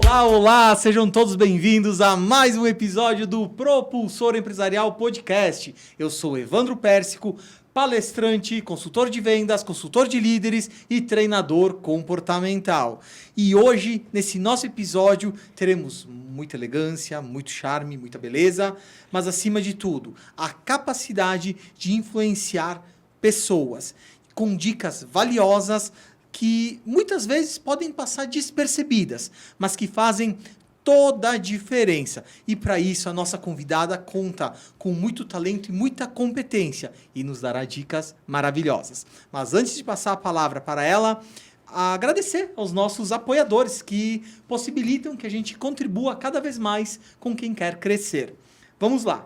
Olá, olá! Sejam todos bem-vindos a mais um episódio do Propulsor Empresarial Podcast. Eu sou Evandro Pérsico, palestrante, consultor de vendas, consultor de líderes e treinador comportamental. E hoje, nesse nosso episódio, teremos muita elegância, muito charme, muita beleza, mas acima de tudo, a capacidade de influenciar pessoas com dicas valiosas que muitas vezes podem passar despercebidas, mas que fazem toda a diferença. E para isso a nossa convidada conta com muito talento e muita competência e nos dará dicas maravilhosas. Mas antes de passar a palavra para ela, agradecer aos nossos apoiadores que possibilitam que a gente contribua cada vez mais com quem quer crescer. Vamos lá.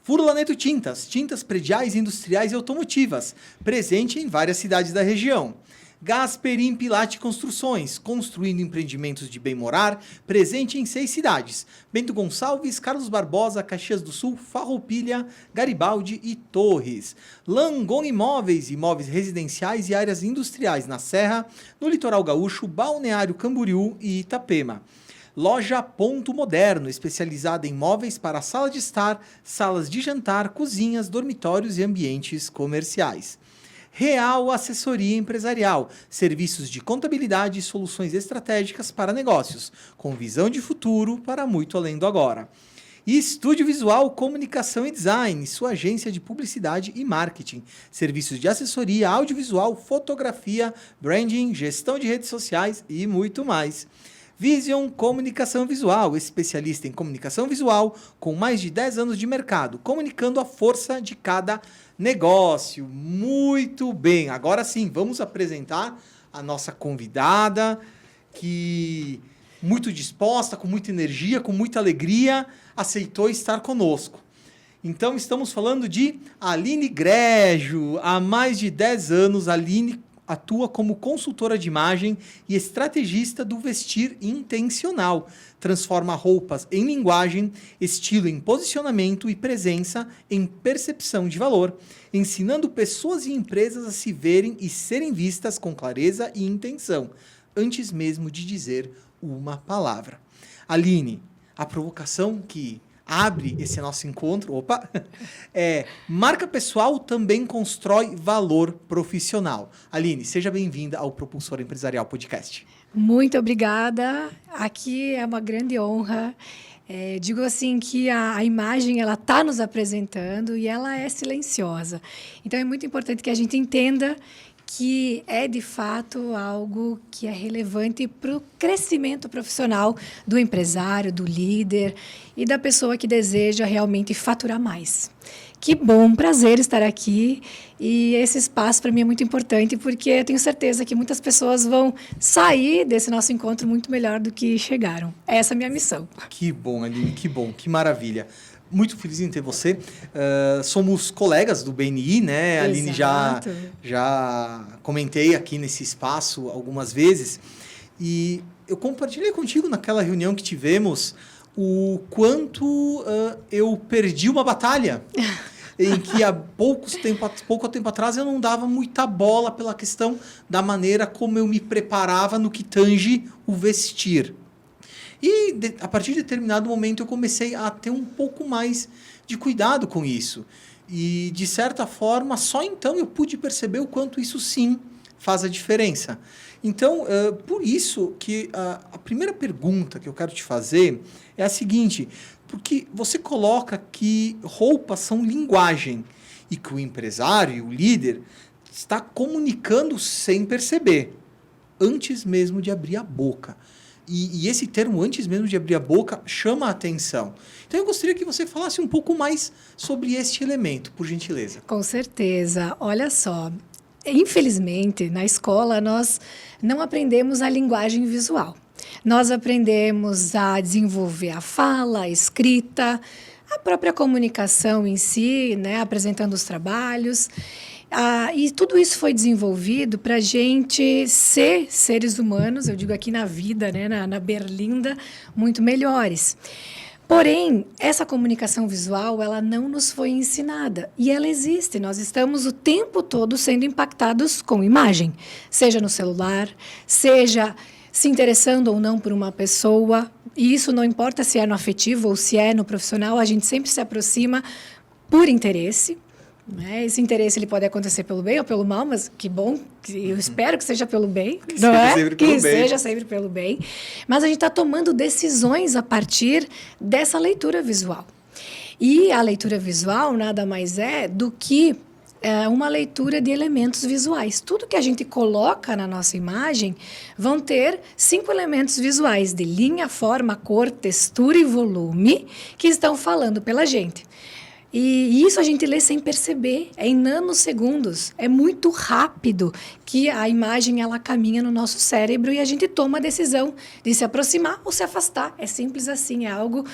Furlaneto Tintas, tintas prediais, industriais e automotivas, presente em várias cidades da região. Gasperim Pilate Construções, construindo empreendimentos de bem morar, presente em 6 cidades. Bento Gonçalves, Carlos Barbosa, Caxias do Sul, Farroupilha, Garibaldi e Torres. Langon Imóveis, imóveis residenciais e áreas industriais na Serra, no Litoral Gaúcho, Balneário Camboriú e Itapema. Loja Ponto Moderno, especializada em móveis para sala de estar, salas de jantar, cozinhas, dormitórios e ambientes comerciais. Real Assessoria Empresarial, serviços de contabilidade e soluções estratégicas para negócios, com visão de futuro para muito além do agora. E Estúdio Visual, Comunicação e Design, sua agência de publicidade e marketing, serviços de assessoria, audiovisual, fotografia, branding, gestão de redes sociais e muito mais. Vision Comunicação Visual, especialista em comunicação visual, com mais de 10 anos de mercado, comunicando a força de cada negócio. Muito bem, agora sim, vamos apresentar a nossa convidada, que muito disposta, com muita energia, com muita alegria, aceitou estar conosco. Então, estamos falando de Aline Greggio. Há mais de 10 anos, a Aline atua como consultora de imagem e estrategista do vestir intencional. Transforma roupas em linguagem, estilo em posicionamento e presença em percepção de valor, ensinando pessoas e empresas a se verem e serem vistas com clareza e intenção, antes mesmo de dizer uma palavra. Aline, a provocação que abre esse nosso encontro, marca pessoal também constrói valor profissional. Aline, seja bem-vinda ao Propulsor Empresarial Podcast. Muito obrigada. Aqui é uma grande honra. Digo assim que a imagem ela está nos apresentando e ela é silenciosa. Então é muito importante que a gente entenda que é, de fato, algo que é relevante para o crescimento profissional do empresário, do líder e da pessoa que deseja realmente faturar mais. Que bom, prazer estar aqui. E esse espaço, para mim, é muito importante, porque eu tenho certeza que muitas pessoas vão sair desse nosso encontro muito melhor do que chegaram. Essa é a minha missão. Que bom, Aline, que bom, que maravilha. Muito feliz em ter você. Somos colegas do BNI, né? Exato. Aline, já comentei aqui nesse espaço algumas vezes. E eu compartilhei contigo naquela reunião que tivemos o quanto eu perdi uma batalha. Em que há pouco tempo atrás eu não dava muita bola pela questão da maneira como eu me preparava no que tange o vestir. E a partir de determinado momento eu comecei a ter um pouco mais de cuidado com isso. E, de certa forma, só então eu pude perceber o quanto isso sim faz a diferença. Então, por isso que a primeira pergunta que eu quero te fazer é a seguinte: porque você coloca que roupas são linguagem e que o empresário e o líder está comunicando sem perceber, antes mesmo de abrir a boca. E esse termo, antes mesmo de abrir a boca, chama a atenção. Então, eu gostaria que você falasse um pouco mais sobre este elemento, por gentileza. Com certeza. Olha só, infelizmente, na escola, nós não aprendemos a linguagem visual. Nós aprendemos a desenvolver a fala, a escrita, a própria comunicação em si, né, apresentando os trabalhos. E tudo isso foi desenvolvido para a gente ser seres humanos, eu digo aqui na vida, né, na berlinda, muito melhores. Porém, essa comunicação visual, ela não nos foi ensinada. E ela existe. Nós estamos o tempo todo sendo impactados com imagem. Seja no celular, seja se interessando ou não por uma pessoa. E isso não importa se é no afetivo ou se é no profissional, a gente sempre se aproxima por interesse. Né? Esse interesse ele pode acontecer pelo bem ou pelo mal, mas que bom, eu espero que seja pelo bem, não é? Que seja sempre pelo bem. Mas a gente está tomando decisões a partir dessa leitura visual. E a leitura visual nada mais é do que uma leitura de elementos visuais. Tudo que a gente coloca na nossa imagem vão ter 5 elementos visuais de linha, forma, cor, textura e volume que estão falando pela gente. E isso a gente lê sem perceber, é em nanosegundos, é muito rápido que a imagem ela caminha no nosso cérebro e a gente toma a decisão de se aproximar ou se afastar. É simples assim, é algo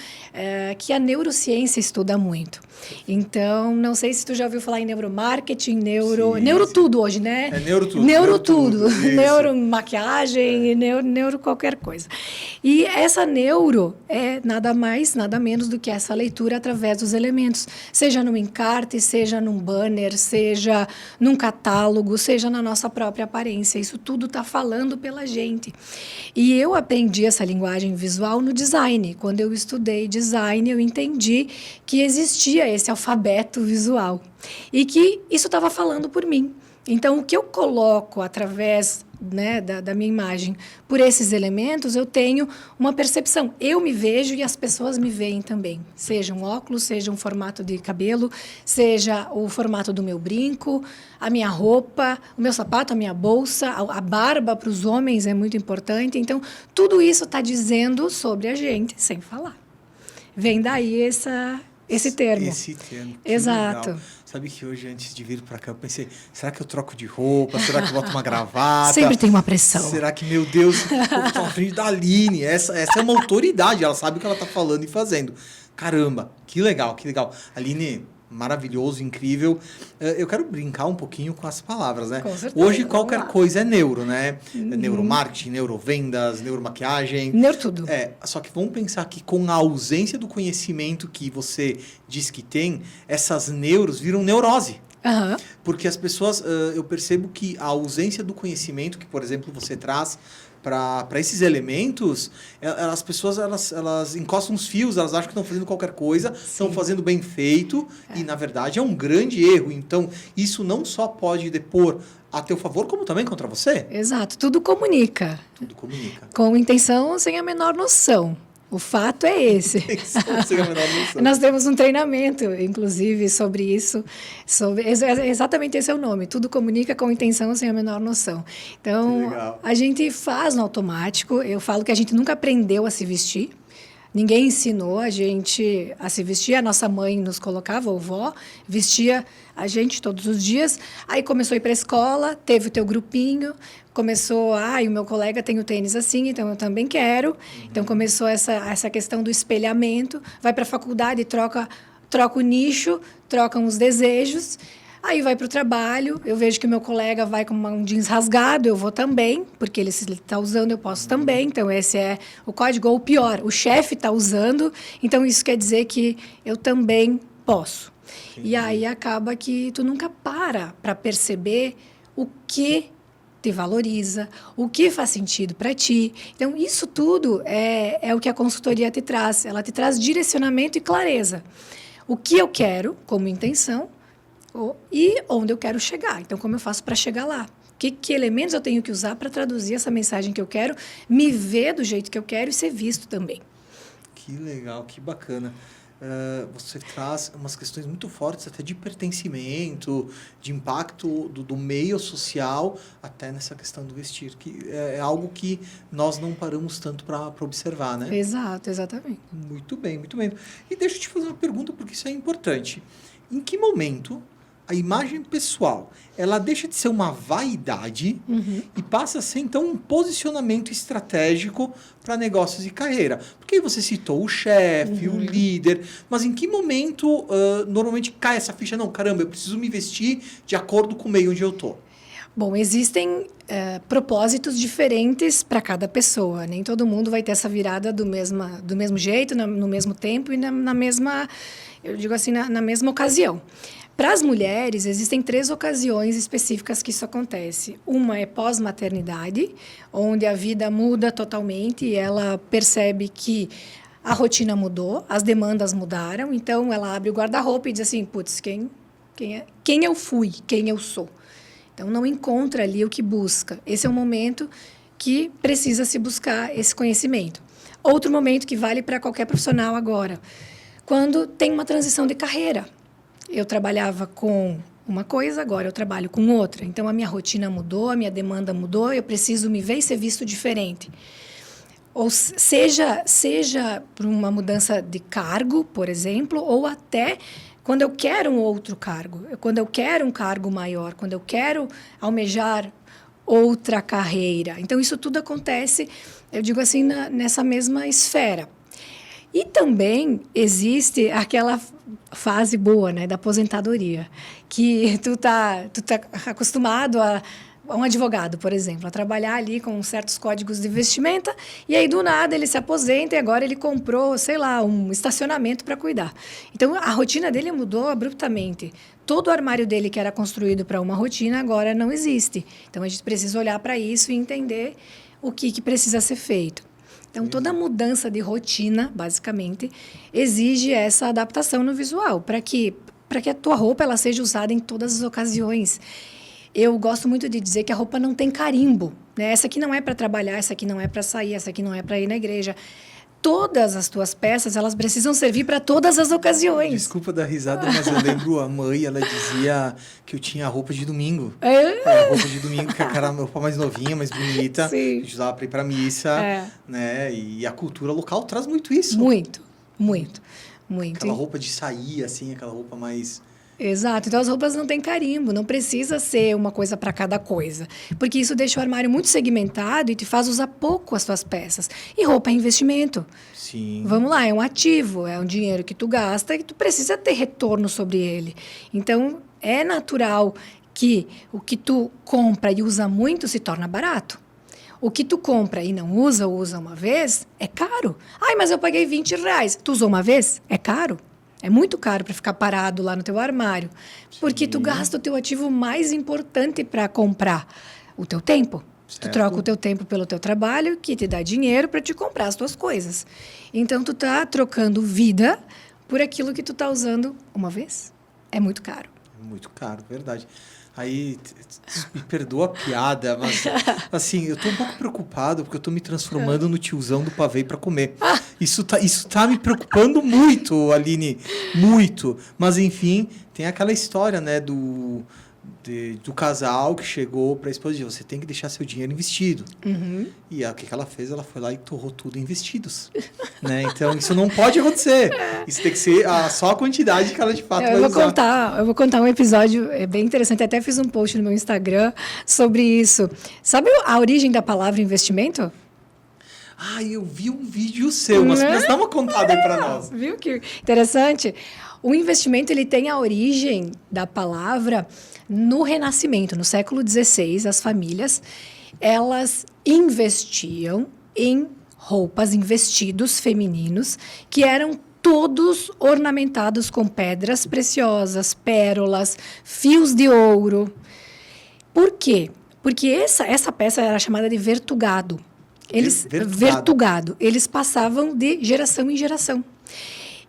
que a neurociência estuda muito. Então, não sei se tu já ouviu falar em neuromarketing, neurotudo hoje, né? É neurotudo. Neurotudo, neuromaquiagem, neuro qualquer coisa. E essa neuro é nada mais, nada menos do que essa leitura através dos elementos. Seja num encarte, seja num banner, seja num catálogo, seja na nossa própria aparência. Isso tudo está falando pela gente. E eu aprendi essa linguagem visual no design. Quando eu estudei design, eu entendi que existia esse alfabeto visual e que isso estava falando por mim. Então, o que eu coloco através da minha imagem por esses elementos, eu tenho uma percepção. Eu me vejo e as pessoas me veem também. Seja um óculos, seja um formato de cabelo, seja o formato do meu brinco, a minha roupa, o meu sapato, a minha bolsa, a barba para os homens é muito importante. Então, tudo isso está dizendo sobre a gente, sem falar. Vem daí esse termo. Esse termo. Exato. Legal. Sabe que hoje, antes de vir para cá, eu pensei, será que eu troco de roupa? Será que eu boto uma gravata? Sempre tem uma pressão. Será que, meu Deus, eu estou na frente da Aline? Essa é uma autoridade, ela sabe o que ela está falando e fazendo. Caramba, que legal, que legal. Aline, maravilhoso, incrível. Eu quero brincar um pouquinho com as palavras, né? Com certeza, hoje qualquer coisa é neuro, né? Neuromarketing, neurovendas, neuromaquiagem. Neurotudo. Só que vamos pensar que com a ausência do conhecimento que você diz que tem, essas neuros viram neurose. Uhum. Porque as pessoas, eu percebo que a ausência do conhecimento que, por exemplo, você traz para esses elementos, as pessoas elas encostam os fios, elas acham que estão fazendo qualquer coisa, estão fazendo bem feito, e na verdade é um grande erro. Então, isso não só pode depor a teu favor, como também contra você. Exato, tudo comunica. Tudo comunica. Com intenção sem a menor noção. O fato é esse. Nós temos um treinamento, inclusive, sobre isso. Exatamente esse é o nome. Tudo comunica com intenção sem a menor noção. Então, a gente faz no automático. Eu falo que a gente nunca aprendeu a se vestir. Ninguém ensinou a gente a se vestir. A nossa mãe nos colocava, a vovó, vestia a gente todos os dias. Aí começou a ir para a escola, teve o teu grupinho, começou, o meu colega tem o tênis assim, então eu também quero. Então começou essa questão do espelhamento. Vai para a faculdade, troca o nicho, trocam os desejos. Aí vai para o trabalho, eu vejo que o meu colega vai com um jeans rasgado, eu vou também, porque ele está usando, eu posso também. Então, esse é o código, ou pior, o chefe está usando, então isso quer dizer que eu também posso. Entendi. E aí acaba que tu nunca para perceber o que te valoriza, o que faz sentido para ti. Então, isso tudo é o que a consultoria te traz. Ela te traz direcionamento e clareza. O que eu quero como intenção, e onde eu quero chegar. Então, como eu faço para chegar lá? Que elementos eu tenho que usar para traduzir essa mensagem que eu quero, me ver do jeito que eu quero e ser visto também. Que legal, que bacana. Você traz umas questões muito fortes, até de pertencimento, de impacto do meio social, até nessa questão do vestir, que é algo que nós não paramos tanto para observar, né? Exato, exatamente. Muito bem, muito bem. E deixa eu te fazer uma pergunta, porque isso é importante. Em que momento a imagem pessoal, ela deixa de ser uma vaidade e passa a ser, então, um posicionamento estratégico para negócios e carreira? Porque você citou o chefe, o líder, mas em que momento normalmente cai essa ficha? Não, caramba, eu preciso me vestir de acordo com o meio onde eu estou. Bom, existem propósitos diferentes para cada pessoa. Nem todo mundo vai ter essa virada do mesmo jeito, no mesmo tempo e na mesma, eu digo assim, na mesma ocasião. Para as mulheres, existem 3 ocasiões específicas que isso acontece. Uma é pós-maternidade, onde a vida muda totalmente e ela percebe que a rotina mudou, as demandas mudaram, então ela abre o guarda-roupa e diz assim, putz, quem eu fui, quem eu sou. Então, não encontra ali o que busca. Esse é um momento que precisa se buscar esse conhecimento. Outro momento que vale para qualquer profissional agora, quando tem uma transição de carreira. Eu trabalhava com uma coisa, agora eu trabalho com outra. Então, a minha rotina mudou, a minha demanda mudou, eu preciso me ver e ser visto diferente. Ou seja por uma mudança de cargo, por exemplo, ou até quando eu quero um outro cargo, quando eu quero um cargo maior, quando eu quero almejar outra carreira. Então, isso tudo acontece, eu digo assim, nessa mesma esfera. E também existe aquela fase boa, né, da aposentadoria, que tu tá acostumado a um advogado, por exemplo, a trabalhar ali com certos códigos de vestimenta, e aí, do nada, ele se aposenta e agora ele comprou, sei lá, um estacionamento para cuidar. Então, a rotina dele mudou abruptamente. Todo o armário dele, que era construído para uma rotina, agora não existe. Então, a gente precisa olhar para isso e entender o que precisa ser feito. Então, toda mudança de rotina, basicamente, exige essa adaptação no visual, para que a tua roupa ela seja usada em todas as ocasiões. Eu gosto muito de dizer que a roupa não tem carimbo, né? Essa aqui não é para trabalhar, essa aqui não é para sair, essa aqui não é para ir na igreja. Todas as tuas peças, elas precisam servir para todas as ocasiões. Desculpa dar risada, mas eu lembro a mãe, ela dizia que eu tinha roupa de domingo. A roupa de domingo, que era a roupa mais novinha, mais bonita. Sim. A gente usava para ir para missa, né? E a cultura local traz muito isso. Muito. Aquela roupa de sair, assim, aquela roupa mais... Exato. Então, as roupas não têm carimbo. Não precisa ser uma coisa para cada coisa. Porque isso deixa o armário muito segmentado e te faz usar pouco as tuas peças. E roupa é investimento. Sim. Vamos lá, é um ativo. É um dinheiro que tu gasta e que tu precisa ter retorno sobre ele. Então, é natural que o que tu compra e usa muito se torna barato. O que tu compra e não usa ou usa uma vez, é caro. Ai, mas eu paguei R$20. Tu usou uma vez? É caro. É muito caro para ficar parado lá no teu armário. Sim. Porque tu gasta o teu ativo mais importante para comprar, o teu tempo. Certo. Tu troca o teu tempo pelo teu trabalho, que te dá dinheiro para te comprar as tuas coisas. Então, tu tá trocando vida por aquilo que tu tá usando uma vez. É muito caro. Muito caro, verdade. Aí, me perdoa a piada, mas assim, eu tô um pouco preocupado porque eu tô me transformando no tiozão do pavê para comer. Isso tá me preocupando muito, Aline, muito. Mas enfim, tem aquela história, né, do casal que chegou para a esposa e disse, você tem que deixar seu dinheiro investido. Uhum. E o que ela fez? Ela foi lá e torrou tudo em vestidos. Né? Então, isso não pode acontecer. Isso tem que ser só a quantidade que ela de fato vai usar. Eu vou contar um episódio bem interessante. Até fiz um post no meu Instagram sobre isso. Sabe a origem da palavra investimento? Eu vi um vídeo seu, mas dá uma contada aí para nós. Viu que interessante? O investimento ele tem a origem da palavra no Renascimento, no século XVI, as famílias, elas investiam em roupas, em vestidos femininos, que eram todos ornamentados com pedras preciosas, pérolas, fios de ouro. Por quê? Porque essa peça era chamada de vertugado. Vertugado. Eles passavam de geração em geração.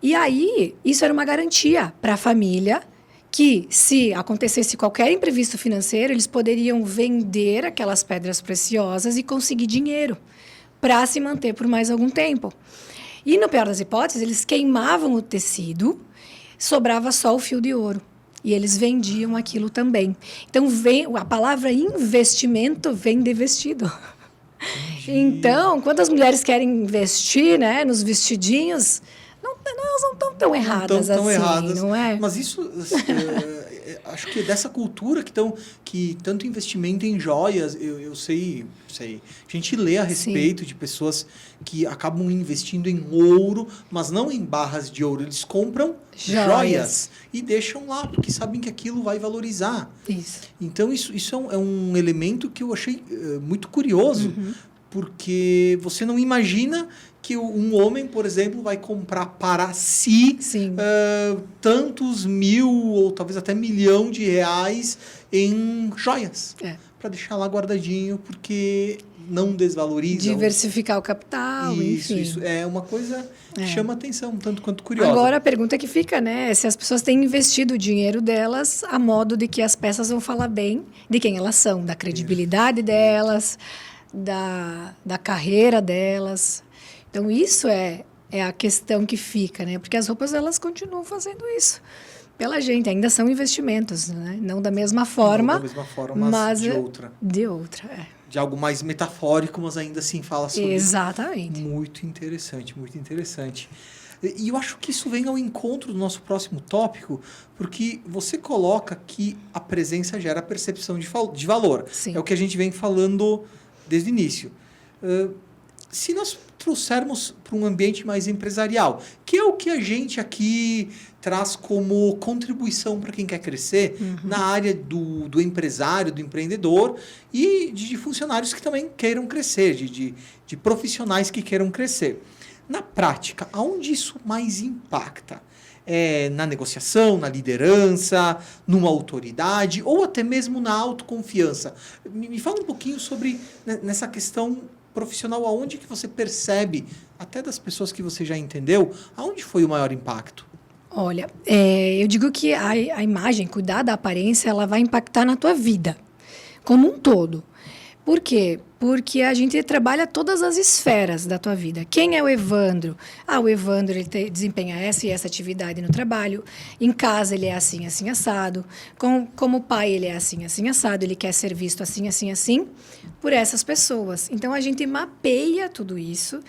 E aí, isso era uma garantia para a família que, se acontecesse qualquer imprevisto financeiro, eles poderiam vender aquelas pedras preciosas e conseguir dinheiro para se manter por mais algum tempo. E, no pior das hipóteses, eles queimavam o tecido, sobrava só o fio de ouro. E eles vendiam aquilo também. Então, a palavra investimento vem de vestido. Então, quando as mulheres querem investir, né, nos vestidinhos... elas não estão tão erradas tão assim, erradas. Não é? Mas isso, acho que é dessa cultura que tanto investimento em joias, eu sei. A gente lê a respeito de pessoas que acabam investindo em ouro, mas não em barras de ouro. Eles compram joias e deixam lá, porque sabem que aquilo vai valorizar. Isso. Então, isso é um elemento que eu achei muito curioso. Uhum. porque você não imagina que um homem, por exemplo, vai comprar para si tantos mil ou talvez até milhão de reais em joias. Para deixar lá guardadinho, porque não desvaloriza. Diversificar o capital, enfim. Isso. É uma coisa que chama atenção, um tanto quanto curiosa. Agora, a pergunta que fica, né? Se as pessoas têm investido o dinheiro delas a modo de que as peças vão falar bem de quem elas são, da credibilidade delas, da carreira delas. Então, isso é a questão que fica, né? Porque as roupas, elas continuam fazendo isso pela gente. Ainda são investimentos, né? Não da mesma forma. Não da mesma forma, mas de outra. De outra, De algo mais metafórico, mas ainda assim fala sobre... Exatamente. Muito interessante, muito interessante. E eu acho que isso vem ao encontro do nosso próximo tópico, porque você coloca que a presença gera percepção de valor. Sim. É o que a gente vem falando desde o início. Se nós trouxermos para um ambiente mais empresarial, que é o que a gente aqui traz como contribuição para quem quer crescer na área do empresário, do empreendedor e de funcionários que também queiram crescer, de profissionais que queiram crescer. Na prática, aonde isso mais impacta? Na negociação, na liderança, numa autoridade ou até mesmo na autoconfiança? Me fala um pouquinho sobre nessa questão profissional, aonde que você percebe, até das pessoas que você já entendeu, aonde foi o maior impacto? Olha, eu digo que a imagem, cuidar da aparência, ela vai impactar na tua vida, como um todo. Por quê? Porque a gente trabalha todas as esferas da tua vida. Quem é o Evandro? O Evandro ele desempenha essa e essa atividade no trabalho. Em casa ele é assim, assim, assado. Como pai ele é assim, assim, assado. Ele quer ser visto assim, assim, assim, por essas pessoas. Então, a gente mapeia tudo isso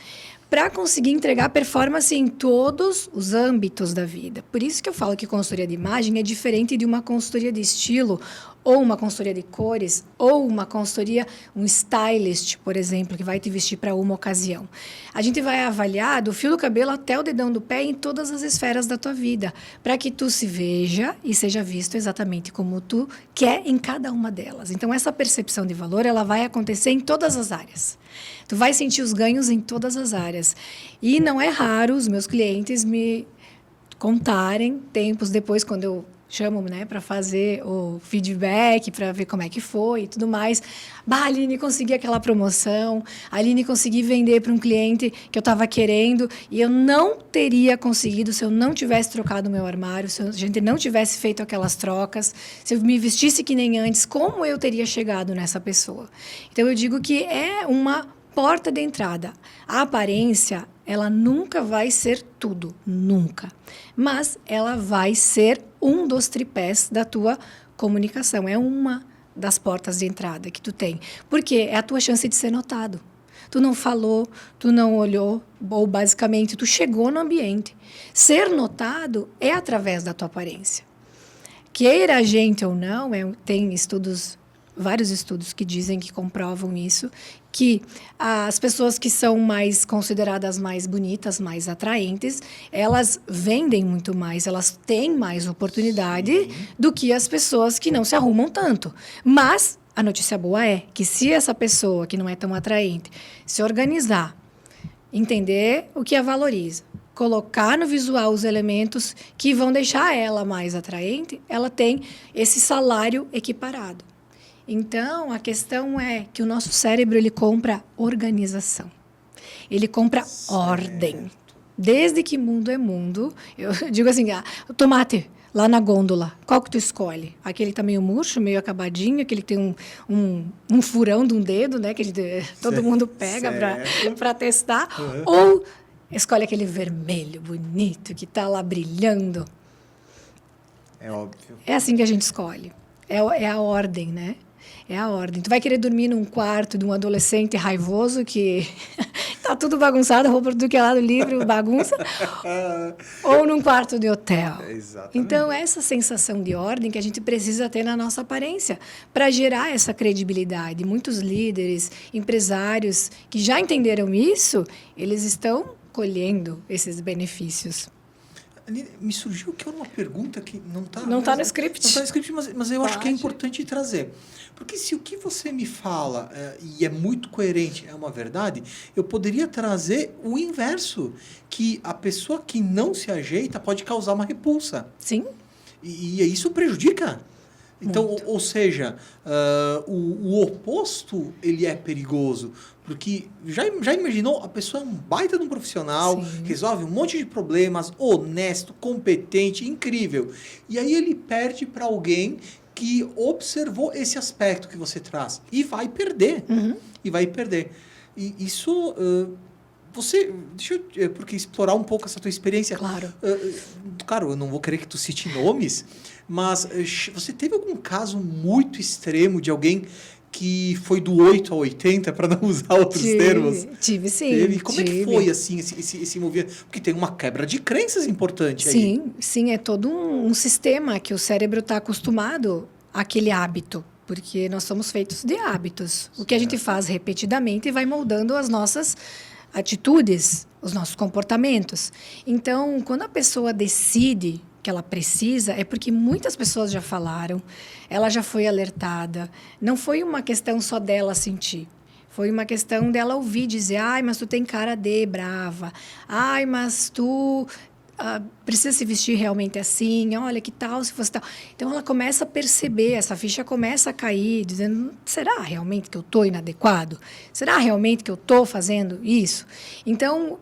para conseguir entregar performance em todos os âmbitos da vida. Por isso que eu falo que consultoria de imagem é diferente de uma consultoria de estilo, ou uma consultoria de cores, ou uma consultoria, um stylist, por exemplo, que vai te vestir para uma ocasião. A gente vai avaliar do fio do cabelo até o dedão do pé em todas as esferas da tua vida, para que tu se veja e seja visto exatamente como tu quer em cada uma delas. Então, essa percepção de valor, ela vai acontecer em todas as áreas. Tu vai sentir os ganhos em todas as áreas. E não é raro os meus clientes me contarem, tempos depois, quando eu chamo, né, para fazer o feedback, para ver como é que foi e tudo mais. Aline, consegui aquela promoção. Aline, consegui vender para um cliente que eu estava querendo e eu não teria conseguido se eu não tivesse trocado o meu armário, se a gente não tivesse feito aquelas trocas, se eu me vestisse que nem antes, como eu teria chegado nessa pessoa? Então, eu digo que é uma porta de entrada. A aparência, ela nunca vai ser tudo, nunca. Mas ela vai ser um dos tripés da tua comunicação. É uma das portas de entrada que tu tem. Porque é a tua chance de ser notado. Tu não falou, tu não olhou, ou basicamente tu chegou no ambiente. Ser notado é através da tua aparência. Queira a gente ou não, tem vários estudos que dizem, que comprovam isso, que as pessoas que são mais consideradas mais bonitas, mais atraentes, elas vendem muito mais, elas têm mais oportunidade do que as pessoas que não se arrumam tanto. Mas a notícia boa é que se essa pessoa que não é tão atraente se organizar, entender o que a valoriza, colocar no visual os elementos que vão deixar ela mais atraente, ela tem esse salário equiparado. Então, a questão é que o nosso cérebro, ele compra organização. Ele compra ordem. Desde que mundo é mundo, eu digo assim, o tomate lá na gôndola, qual que tu escolhe? Aquele que tá meio murcho, meio acabadinho, aquele que tem um furão de um dedo, né? Que todo mundo pega para testar. Ou escolhe aquele vermelho, bonito, que tá lá brilhando. É óbvio. É assim que a gente escolhe. É a ordem, né? É a ordem. Tu vai querer dormir num quarto de um adolescente raivoso que tá tudo bagunçado, roupa do que é lado livre, bagunça, ou num quarto de hotel. Exatamente. Então, essa sensação de ordem que a gente precisa ter na nossa aparência para gerar essa credibilidade. Muitos líderes, empresários que já entenderam isso, eles estão colhendo esses benefícios. Aline, me surgiu aqui uma pergunta que não está... Não está no script. Não está no script, mas eu acho que é Pode. importante trazer. Porque se o que você me fala e é muito coerente, é uma verdade, eu poderia trazer o inverso, que a pessoa que não se ajeita pode causar uma repulsa. Sim. E isso prejudica. Então, ou seja, o oposto ele é perigoso. Porque já imaginou, a pessoa é um baita de um profissional, Sim. resolve um monte de problemas, honesto, competente, incrível. E aí ele perde para alguém que observou esse aspecto que você traz. E vai perder. Uhum. E vai perder. E isso... deixa eu porque explorar um pouco essa tua experiência. Claro. Claro, eu não vou querer que tu cite nomes, mas você teve algum caso muito extremo de alguém que foi do 8 a 80, para não usar outros termos? Tive sim. Teve. Como é que foi assim, esse movimento? Porque tem uma quebra de crenças importante aí. Sim, é todo um sistema que o cérebro está acostumado àquele hábito. Porque nós somos feitos de hábitos. O que a gente faz repetidamente vai moldando as nossas atitudes, os nossos comportamentos. Então, quando a pessoa decide que ela precisa, é porque muitas pessoas já falaram, ela já foi alertada. Não foi uma questão só dela sentir. Foi uma questão dela ouvir dizer, ai, mas tu tem cara de brava. Ai, mas tu precisa se vestir realmente assim. Olha, que tal se fosse tal. Então, ela começa a perceber, essa ficha começa a cair, dizendo, será realmente que eu estou inadequado? Será realmente que eu estou fazendo isso? Então,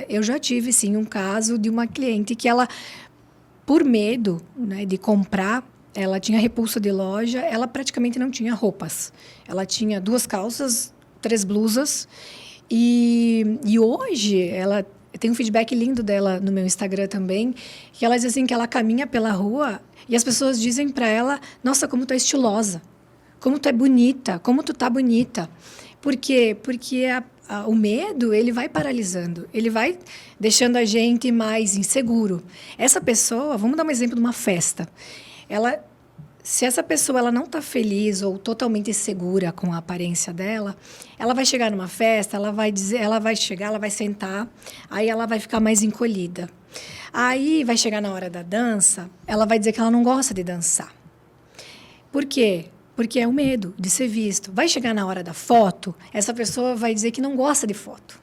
eu já tive, sim, um caso de uma cliente que ela, por medo, né, de comprar, ela tinha repulsa de loja, ela praticamente não tinha roupas. Ela tinha 2 calças, 3 blusas. E hoje, ela tem um feedback lindo dela no meu Instagram também, que ela diz assim que ela caminha pela rua e as pessoas dizem para ela, nossa, como tu é estilosa, como tu é bonita, como tu tá bonita. Por quê? Porque o medo, ele vai paralisando, ele vai deixando a gente mais inseguro. Essa pessoa, vamos dar um exemplo de uma festa. Se essa pessoa ela não está feliz ou totalmente segura com a aparência dela, ela vai chegar numa festa, ela vai chegar, ela vai sentar, aí ela vai ficar mais encolhida. Aí vai chegar na hora da dança, ela vai dizer que ela não gosta de dançar. Por quê? Porque é o medo de ser visto. Vai chegar na hora da foto, essa pessoa vai dizer que não gosta de foto.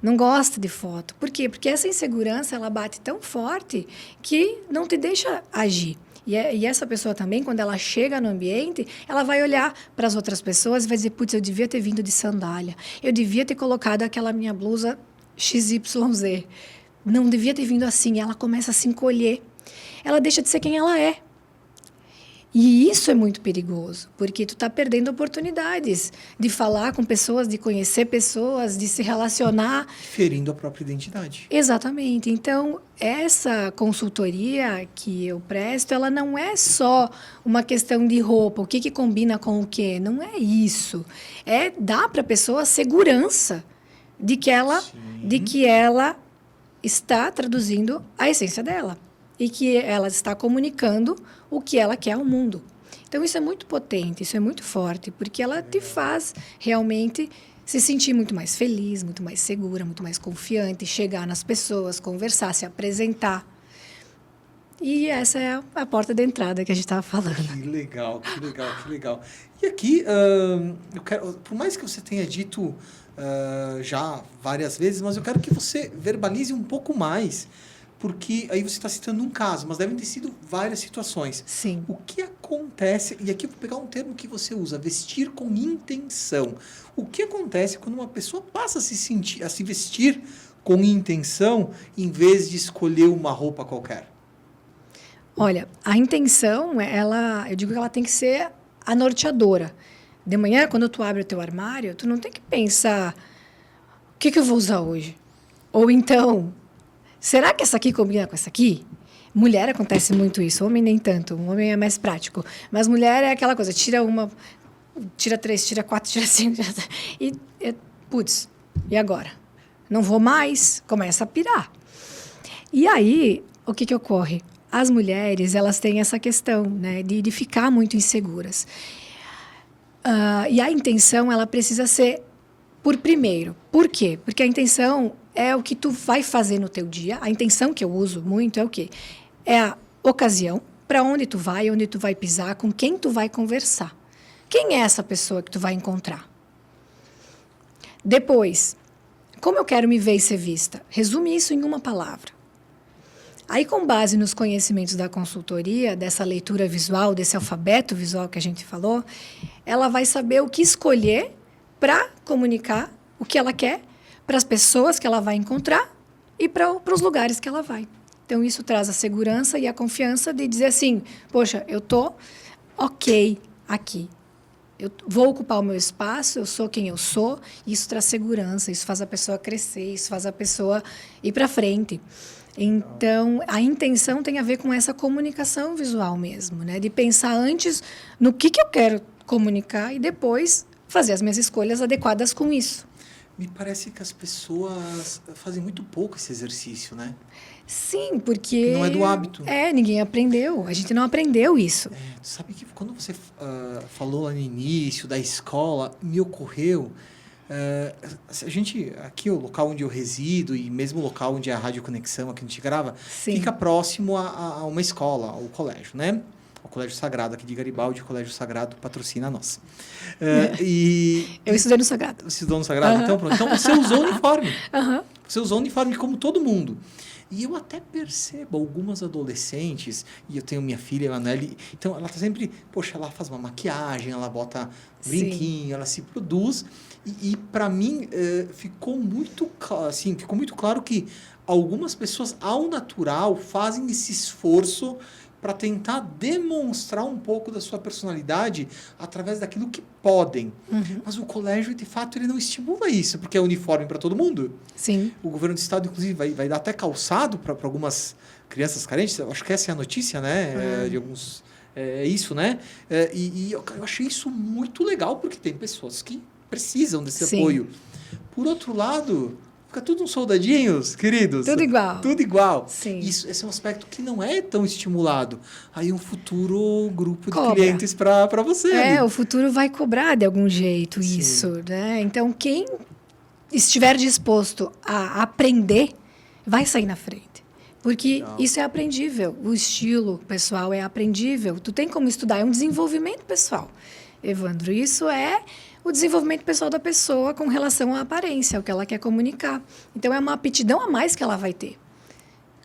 Não gosta de foto. Por quê? Porque essa insegurança, ela bate tão forte que não te deixa agir. E essa pessoa também, quando ela chega no ambiente, ela vai olhar para as outras pessoas e vai dizer, putz, eu devia ter vindo de sandália. Eu devia ter colocado aquela minha blusa XYZ. Não devia ter vindo assim. Ela começa a se encolher. Ela deixa de ser quem ela é. E isso é muito perigoso, porque tu está perdendo oportunidades de falar com pessoas, de conhecer pessoas, de se relacionar. Ferindo a própria identidade. Exatamente. Então, essa consultoria que eu presto, ela não é só uma questão de roupa, o que combina com o quê. Não é isso. É dar para a pessoa segurança de que ela está traduzindo a essência dela. E que ela está comunicando o que ela quer ao mundo. Então, isso é muito potente, isso é muito forte, porque ela te faz realmente se sentir muito mais feliz, muito mais segura, muito mais confiante, chegar nas pessoas, conversar, se apresentar. E essa é a porta de entrada que a gente estava falando. Que legal, que legal, que legal. E aqui, eu quero, por mais que você tenha dito já várias vezes, mas eu quero que você verbalize um pouco mais, porque aí você está citando um caso, mas devem ter sido várias situações. Sim. O que acontece, e aqui eu vou pegar um termo que você usa, vestir com intenção. O que acontece quando uma pessoa passa a se vestir com intenção, em vez de escolher uma roupa qualquer? Olha, a intenção, eu digo que ela tem que ser a norteadora. De manhã, quando tu abre o teu armário, tu não tem que pensar, o que eu vou usar hoje? Ou então, será que essa aqui combina com essa aqui? Mulher acontece muito isso, homem nem tanto. O homem é mais prático. Mas mulher é aquela coisa, tira uma, tira 3, tira 4, tira 5. Putz, e agora? Não vou mais? Começa a pirar. E aí, o que ocorre? As mulheres, elas têm essa questão, né, de ficar muito inseguras. E a intenção, ela precisa ser por primeiro. Por quê? Porque a intenção, é o que tu vai fazer no teu dia. A intenção que eu uso muito é o quê? É a ocasião, para onde tu vai, onde tu vai pisar, com quem tu vai conversar. Quem é essa pessoa que tu vai encontrar? Depois, como eu quero me ver e ser vista? Resume isso em uma palavra. Aí, com base nos conhecimentos da consultoria, dessa leitura visual, desse alfabeto visual que a gente falou, ela vai saber o que escolher para comunicar o que ela quer para as pessoas que ela vai encontrar e para os lugares que ela vai. Então, isso traz a segurança e a confiança de dizer assim, poxa, eu estou ok aqui. Eu vou ocupar o meu espaço, eu sou quem eu sou, isso traz segurança, isso faz a pessoa crescer, isso faz a pessoa ir para frente. Então, a intenção tem a ver com essa comunicação visual mesmo, né? De pensar antes no que eu quero comunicar e depois fazer as minhas escolhas adequadas com isso. Me parece que as pessoas fazem muito pouco esse exercício, né? Sim, porque... Não é do hábito. Ninguém aprendeu. A gente não aprendeu isso. Sabe que quando você falou lá no início da escola, me ocorreu... a gente, aqui o local onde eu resido e mesmo o local onde é a Rádio Conexão, aqui a gente grava, Sim. fica próximo a uma escola, ao colégio, né? O Colégio Sagrado aqui de Garibaldi, o Colégio Sagrado patrocina a nossa. Eu estudei no Sagrado. Você estudou no Sagrado? Então, pronto. Então, você usou o uniforme. Uhum. Você usou o uniforme como todo mundo. E eu até percebo algumas adolescentes, e eu tenho minha filha, a Emanuele, então ela tá sempre, poxa, ela faz uma maquiagem, ela bota brinquinho, ela se produz. E para mim, ficou muito claro que algumas pessoas, ao natural, fazem esse esforço para tentar demonstrar um pouco da sua personalidade através daquilo que podem. Uhum. Mas o colégio, de fato, ele não estimula isso, porque é uniforme para todo mundo. Sim. O governo do estado, inclusive, vai dar até calçado para algumas crianças carentes. Eu acho que essa é a notícia, né? De alguns... É isso, né? Eu achei isso muito legal, porque tem pessoas que precisam desse apoio. Por outro lado... Fica tudo uns soldadinhos, queridos. Tudo igual. Tudo igual. Sim. Esse é um aspecto que não é tão estimulado. Aí um futuro grupo de Cobra. clientes para você. O futuro vai cobrar de algum jeito isso, né? Então, quem estiver disposto a aprender, vai sair na frente. Porque isso é aprendível. O estilo pessoal é aprendível. Tu tem como estudar, é um desenvolvimento pessoal. Evandro, isso é o desenvolvimento pessoal da pessoa com relação à aparência, o que ela quer comunicar. Então, é uma aptidão a mais que ela vai ter.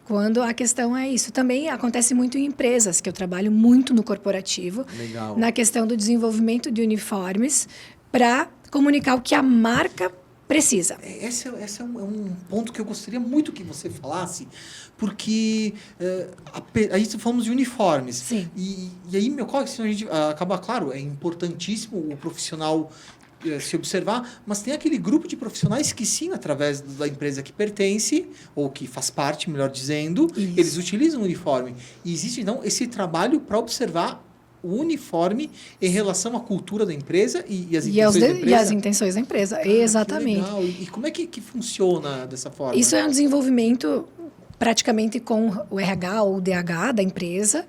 Quando a questão é isso. Também acontece muito em empresas, que eu trabalho muito no corporativo. Legal. Na questão do desenvolvimento de uniformes para comunicar o que a marca precisa. Esse é um ponto que eu gostaria muito que você falasse, porque aí falamos de uniformes. Sim. E aí me ocorre que a gente acaba, claro, é importantíssimo o profissional se observar, mas tem aquele grupo de profissionais que sim, através da empresa que pertence, ou que faz parte, melhor dizendo, Isso. eles utilizam o uniforme. E existe, então, esse trabalho para observar o uniforme em relação à cultura da empresa e as intenções da empresa. E as intenções da empresa, exatamente. Que legal. E como é que funciona dessa forma? Isso é um desenvolvimento praticamente com o RH ou o DH da empresa.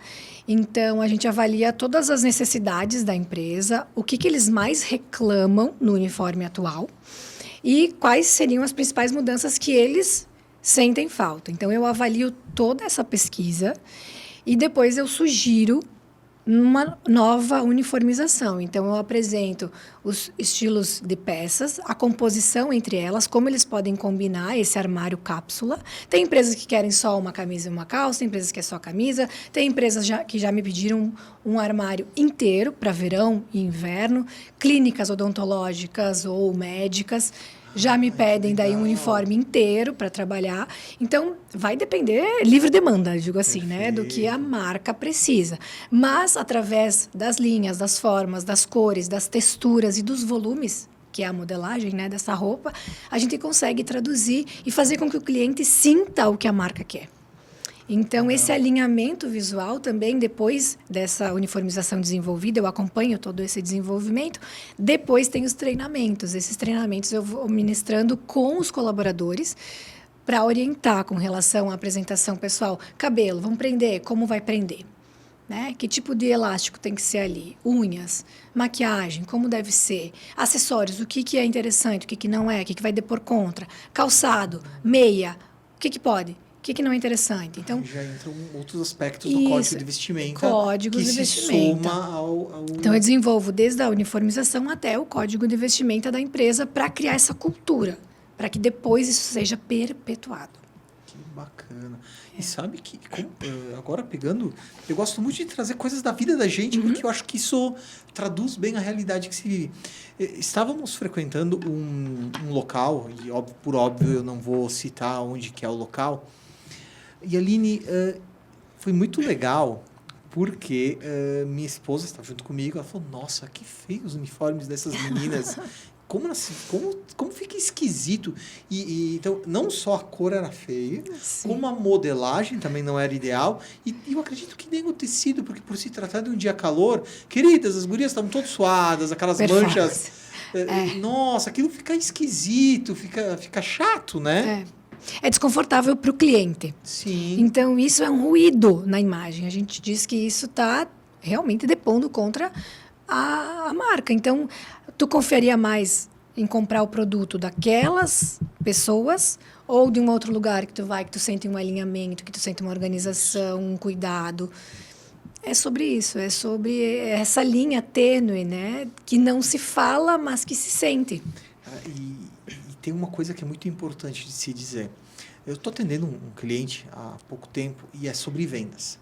Então, a gente avalia todas as necessidades da empresa, o que eles mais reclamam no uniforme atual e quais seriam as principais mudanças que eles sentem falta. Então, eu avalio toda essa pesquisa e depois eu sugiro uma nova uniformização. Então, eu apresento os estilos de peças, a composição entre elas, como eles podem combinar esse armário cápsula. Tem empresas que querem só uma camisa e uma calça, tem empresas que é só camisa, tem empresas que já me pediram um armário inteiro para verão e inverno, clínicas odontológicas ou médicas, já me pedem daí um uniforme inteiro para trabalhar. Então, vai depender, livre demanda, digo assim, né? Do que a marca precisa. Mas, através das linhas, das formas, das cores, das texturas e dos volumes, que é a modelagem, né, dessa roupa, a gente consegue traduzir e fazer com que o cliente sinta o que a marca quer. Então, esse alinhamento visual também, depois dessa uniformização desenvolvida, eu acompanho todo esse desenvolvimento, depois tem os treinamentos. Esses treinamentos eu vou ministrando com os colaboradores para orientar com relação à apresentação pessoal. Cabelo, vamos prender? Como vai prender? né? Que tipo de elástico tem que ser ali? Unhas, maquiagem, como deve ser? Acessórios, o que é interessante, o que não é, o que vai depor contra? Calçado, meia, o que pode? O que não é interessante? Então, aí já entram outros aspectos do código de vestimenta códigos de se vestimenta. soma ao... Então, eu desenvolvo desde a uniformização até o código de vestimenta da empresa para criar essa cultura, para que depois isso seja perpetuado. Que bacana. E sabe que, agora pegando, eu gosto muito de trazer coisas da vida da gente, porque eu acho que isso traduz bem a realidade que se vive. Estávamos frequentando um local, e por óbvio eu não vou citar onde que é o local, e a Aline, foi muito legal, porque minha esposa estava junto comigo, ela falou, nossa, que feio os uniformes dessas meninas. Como fica esquisito. Então, não só a cor era feia, Sim. como a modelagem também não era ideal. E eu acredito que nem o tecido, porque por se tratar de um dia calor, queridas, as gurias estavam todas suadas, aquelas manchas. Nossa, aquilo fica esquisito, fica chato, né? É desconfortável para o cliente. Sim. Então, isso é um ruído na imagem. A gente diz que isso está realmente depondo contra a marca. Então, tu confiaria mais em comprar o produto daquelas pessoas ou de um outro lugar que tu sente um alinhamento, que tu sente uma organização, um cuidado? É sobre isso, é sobre essa linha tênue, né? Que não se fala, mas que se sente. E tem uma coisa que é muito importante de se dizer. Eu estou atendendo um cliente há pouco tempo e é sobre vendas.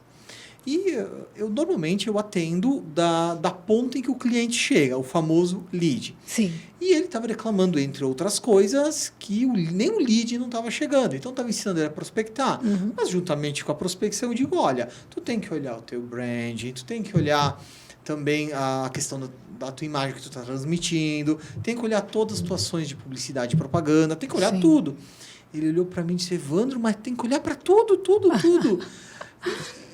E normalmente eu atendo da ponta em que o cliente chega, o famoso lead. Sim. E ele estava reclamando, entre outras coisas, que nem o lead não estava chegando. Então, eu estava ensinando ele a prospectar. Mas, juntamente com a prospecção, eu digo, olha, tu tem que olhar o teu branding, tu tem que olhar também a questão da tua imagem que tu está transmitindo, tem que olhar todas as tuas ações de publicidade e propaganda, tem que olhar tudo. Ele olhou para mim e disse, Evandro, mas tem que olhar para tudo.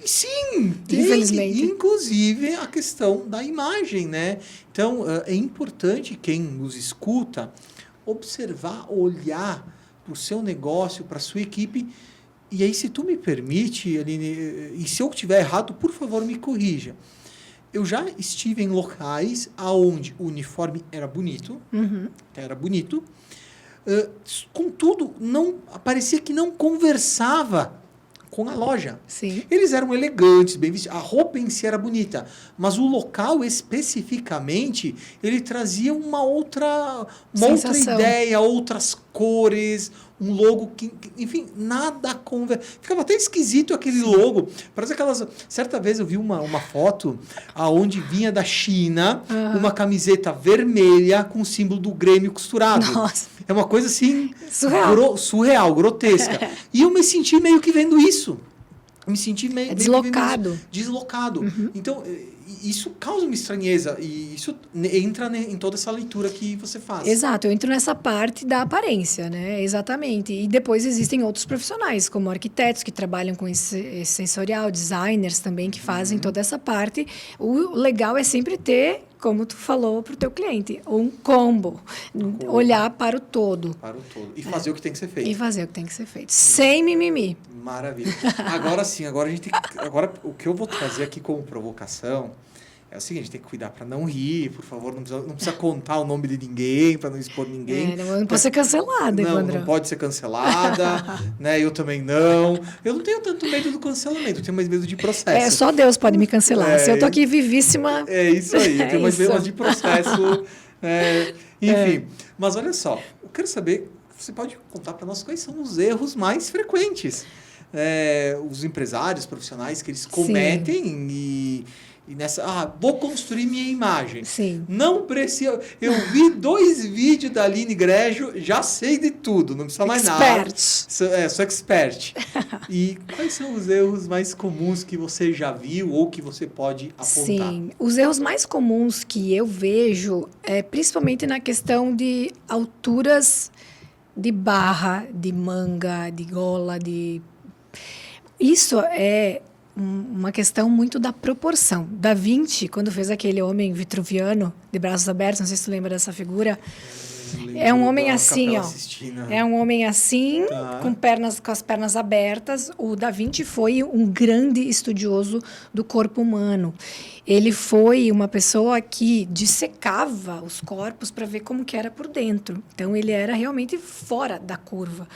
Sim, infelizmente. Inclusive a questão da imagem, né? Então, é importante quem nos escuta observar, olhar para o seu negócio, para a sua equipe. E aí, se tu me permite, Aline, e se eu estiver errado, por favor, me corrija. Eu já estive em locais onde o uniforme era bonito, contudo, parecia que não conversava com a loja. Sim. Eles eram elegantes, bem vestidos, a roupa em si era bonita, mas o local especificamente, ele trazia uma outra ideia, outras cores, um logo que, enfim, nada conversa. Ficava até esquisito aquele logo. Parece aquelas... Certa vez eu vi uma foto aonde vinha da China uma camiseta vermelha com o símbolo do Grêmio costurado. Nossa. É uma coisa assim... Surreal. Grotesca. E eu me senti meio que vendo isso. Eu me senti meio deslocado. Deslocado. Então, isso causa uma estranheza. E isso entra em toda essa leitura que você faz. Exato. Eu entro nessa parte da aparência, né? Exatamente. E depois existem outros profissionais, como arquitetos que trabalham com esse sensorial, designers também que fazem toda essa parte. O legal é sempre ter, como tu falou para o teu cliente, um combo. Olhar para o todo. Para o todo. E fazer o que tem que ser feito. E fazer o que tem que ser feito. Sem mimimi. Maravilha. Agora sim, agora o que eu vou trazer aqui como provocação é o seguinte, a gente tem que cuidar para não rir, por favor, não precisa contar o nome de ninguém, para não expor ninguém. Não pode ser cancelada, Evandro. Não pode ser cancelada, né? Eu também não. Eu não tenho tanto medo do cancelamento, eu tenho mais medo de processo. Só Deus pode me cancelar. Se eu tô aqui vivíssima... É isso aí, eu tenho mais medo de processo. Enfim, mas olha só, eu quero saber, você pode contar para nós quais são os erros mais frequentes. Os empresários profissionais que eles cometem e nessa... vou construir minha imagem. Sim. Não precisa... Eu vi 2 vídeos da Aline Grejo, já sei de tudo, não precisa mais nada. Sou expert. E quais são os erros mais comuns que você já viu ou que você pode apontar? Sim, os erros mais comuns que eu vejo é principalmente na questão de alturas de barra, de manga, de gola, Isso é uma questão muito da proporção. Da Vinci, quando fez aquele homem vitruviano de braços abertos, não sei se tu lembra dessa figura, É um homem assim, Capela ó. Sistina. É um homem assim, Tá. com as pernas abertas. O Da Vinci foi um grande estudioso do corpo humano. Ele foi uma pessoa que dissecava os corpos para ver como que era por dentro. Então, ele era realmente fora da curva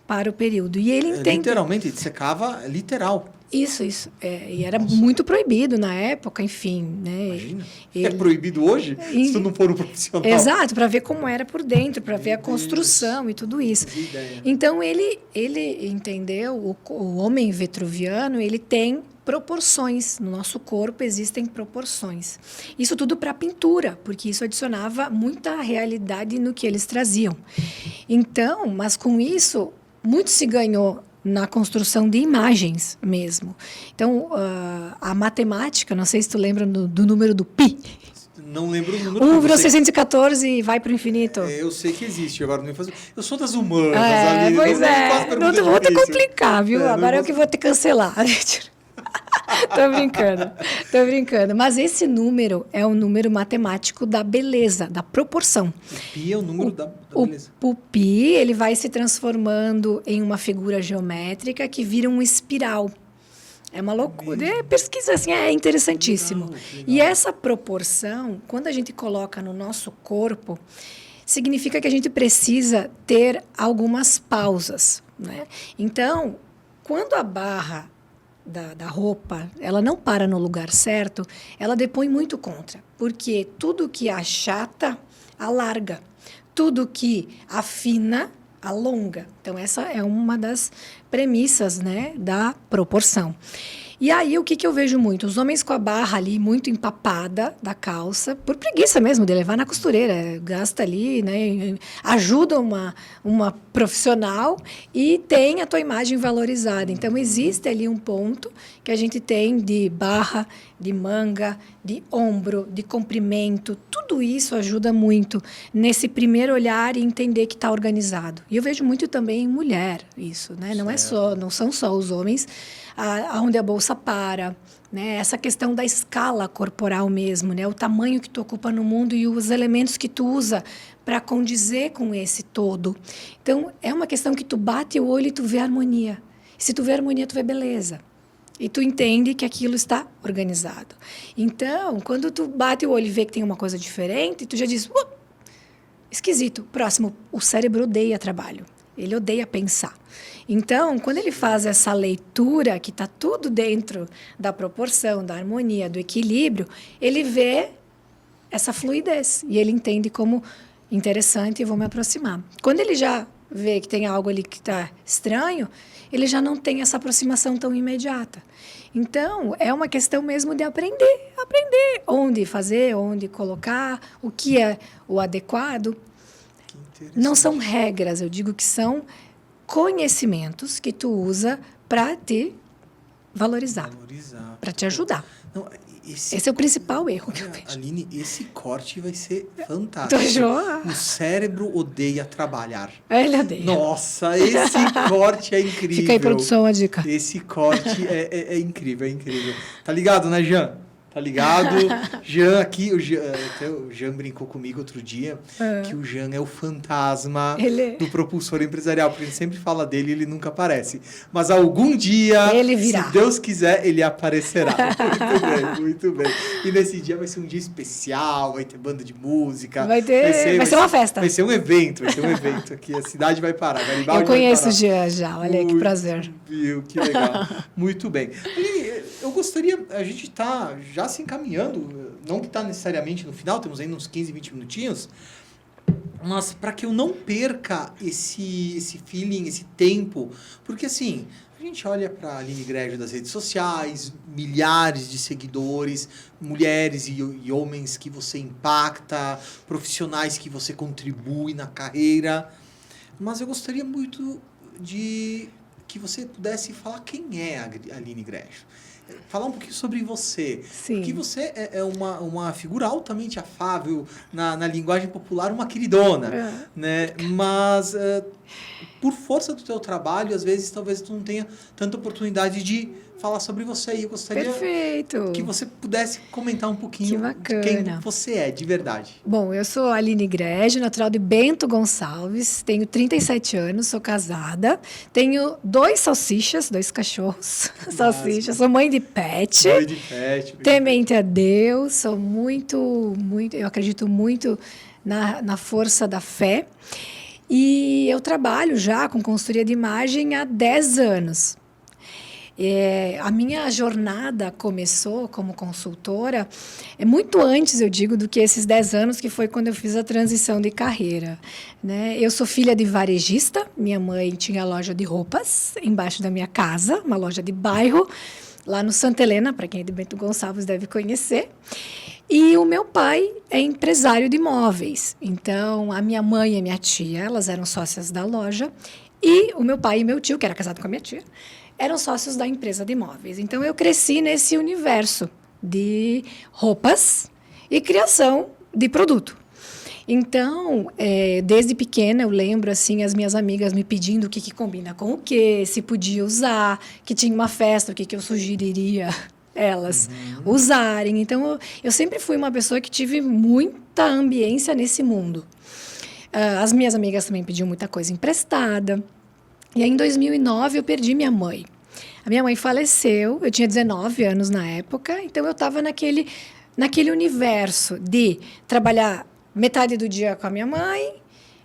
para o período. E ele entende... Literalmente, dissecava literal. Isso. E era muito proibido na época, enfim, né? Imagina. É Ele- proibido hoje, se tu não for um profissional. Exato, para ver como era por dentro, para ver a construção e tudo isso. Que ideia. Então, ele entendeu, o homem vitruviano, ele tem proporções. No nosso corpo existem proporções. Isso tudo para pintura, porque isso adicionava muita realidade no que eles traziam. Então, mas com isso, muito se ganhou na construção de imagens mesmo. Então, a matemática, não sei se tu lembra do número do pi. Não lembro o número. 1 virou 614 e vai para o infinito. Eu sei que existe, agora não faço. Eu sou das humanas ali. Pois não é. faço pergunta Não vou te difícil. complicar, viu? Não Agora eu vou- que vou te cancelar. Tô brincando. Mas esse número é o número matemático da beleza, da proporção. O pi é o número da O beleza. pupi, ele vai se transformando em uma figura geométrica que vira um espiral. É uma loucura. Pesquisa assim, é interessantíssimo. Legal, legal. E essa proporção, quando a gente coloca no nosso corpo, significa que a gente precisa ter algumas pausas, né? Então, quando a barra da roupa, ela não para no lugar certo, ela depõe muito contra. Porque tudo que achata, alarga. Tudo que afina, alonga. Então, essa é uma das premissas, né, da proporção. E aí, o que eu vejo muito? Os homens com a barra ali muito empapada da calça, por preguiça mesmo de levar na costureira, gasta ali, né, ajuda uma profissional e tem a tua imagem valorizada. Então, existe ali um ponto que a gente tem de barra, de manga, de ombro, de comprimento. Tudo isso ajuda muito nesse primeiro olhar e entender que está organizado. E eu vejo muito também em mulher isso, né? Não são só os homens, aonde a bolsa para, né? Essa questão da escala corporal mesmo, né? O tamanho que tu ocupa no mundo e os elementos que tu usa para condizer com esse todo. Então, é uma questão que tu bate o olho e tu vê harmonia. Se tu vê harmonia, tu vê beleza. E tu entende que aquilo está organizado. Então, quando tu bate o olho e vê que tem uma coisa diferente, tu já diz, esquisito. Próximo, o cérebro odeia trabalho. Ele odeia pensar. Então, quando ele faz essa leitura, que está tudo dentro da proporção, da harmonia, do equilíbrio, ele vê essa fluidez. E ele entende como interessante e vou me aproximar. Quando ele já vê que tem algo ali que está estranho, ele já não tem essa aproximação tão imediata. Então, é uma questão mesmo de aprender onde fazer, onde colocar, o que é o adequado. Não são regras, eu digo que são conhecimentos que tu usa para te valorizar, para te ajudar. Não, esse é o principal erro que eu vejo. Aline, esse corte vai ser fantástico. Tô joia. O cérebro odeia trabalhar. Ele odeia. Nossa, esse corte é incrível. Fica aí, produção, a dica. Esse corte é incrível, é incrível. Tá ligado, né, Jean? Tá ligado? Jean aqui, até o Jean brincou comigo outro dia que o Jean é o fantasma do propulsor empresarial, porque a gente sempre fala dele e ele nunca aparece. Mas algum dia, ele virá. Se Deus quiser, ele aparecerá. Muito bem, muito bem. E nesse dia vai ser um dia especial, vai ter banda de música. Vai ser uma festa. Vai ser um evento aqui. A cidade vai parar. Garibaldi eu conheço vai o Jean já, olha aí, que prazer. Viu, que legal. Muito bem. Aline, eu gostaria, a gente está já se encaminhando, não que está necessariamente no final, temos ainda uns 15, 20 minutinhos, mas para que eu não perca esse feeling, esse tempo, porque assim, a gente olha para a Aline Grégio das redes sociais, milhares de seguidores, mulheres e homens que você impacta, profissionais que você contribui na carreira, mas eu gostaria muito de que você pudesse falar quem é a Aline Grégio. Falar um pouquinho sobre você. Sim. Porque você é uma figura altamente afável, na linguagem popular, uma queridona. Né? Mas, por força do teu trabalho, às vezes, talvez tu não tenha tanta oportunidade de falar sobre você e eu gostaria Perfeito. que você pudesse comentar um pouquinho Que de bacana. quem você é, de verdade. Bom, eu sou a Aline Grege, natural de Bento Gonçalves, tenho 37 anos, sou casada, tenho 2 salsichas, 2 cachorros, salsichas, sou mãe de pet, Mãe de pet. temente a Deus, sou muito, eu acredito muito na força da fé. E eu trabalho já com consultoria de imagem há 10 anos. A minha jornada começou como consultora muito antes, eu digo, do que esses 10 anos, que foi quando eu fiz a transição de carreira. Né? Eu sou filha de varejista, minha mãe tinha loja de roupas embaixo da minha casa, uma loja de bairro, lá no Santa Helena, para quem é de Bento Gonçalves deve conhecer. E o meu pai é empresário de imóveis. Então, a minha mãe e a minha tia, elas eram sócias da loja. E o meu pai e meu tio, que era casado com a minha tia, eram sócios da empresa de imóveis. Então, eu cresci nesse universo de roupas e criação de produto. Então, desde pequena, eu lembro, assim, as minhas amigas me pedindo o que combina com o quê, se podia usar, que tinha uma festa, o que eu sugeriria elas usarem. Então, eu sempre fui uma pessoa que tive muita ambiência nesse mundo. As minhas amigas também pediam muita coisa emprestada. E aí, em 2009, eu perdi minha mãe. A minha mãe faleceu, eu tinha 19 anos na época, então eu estava naquele universo de trabalhar metade do dia com a minha mãe,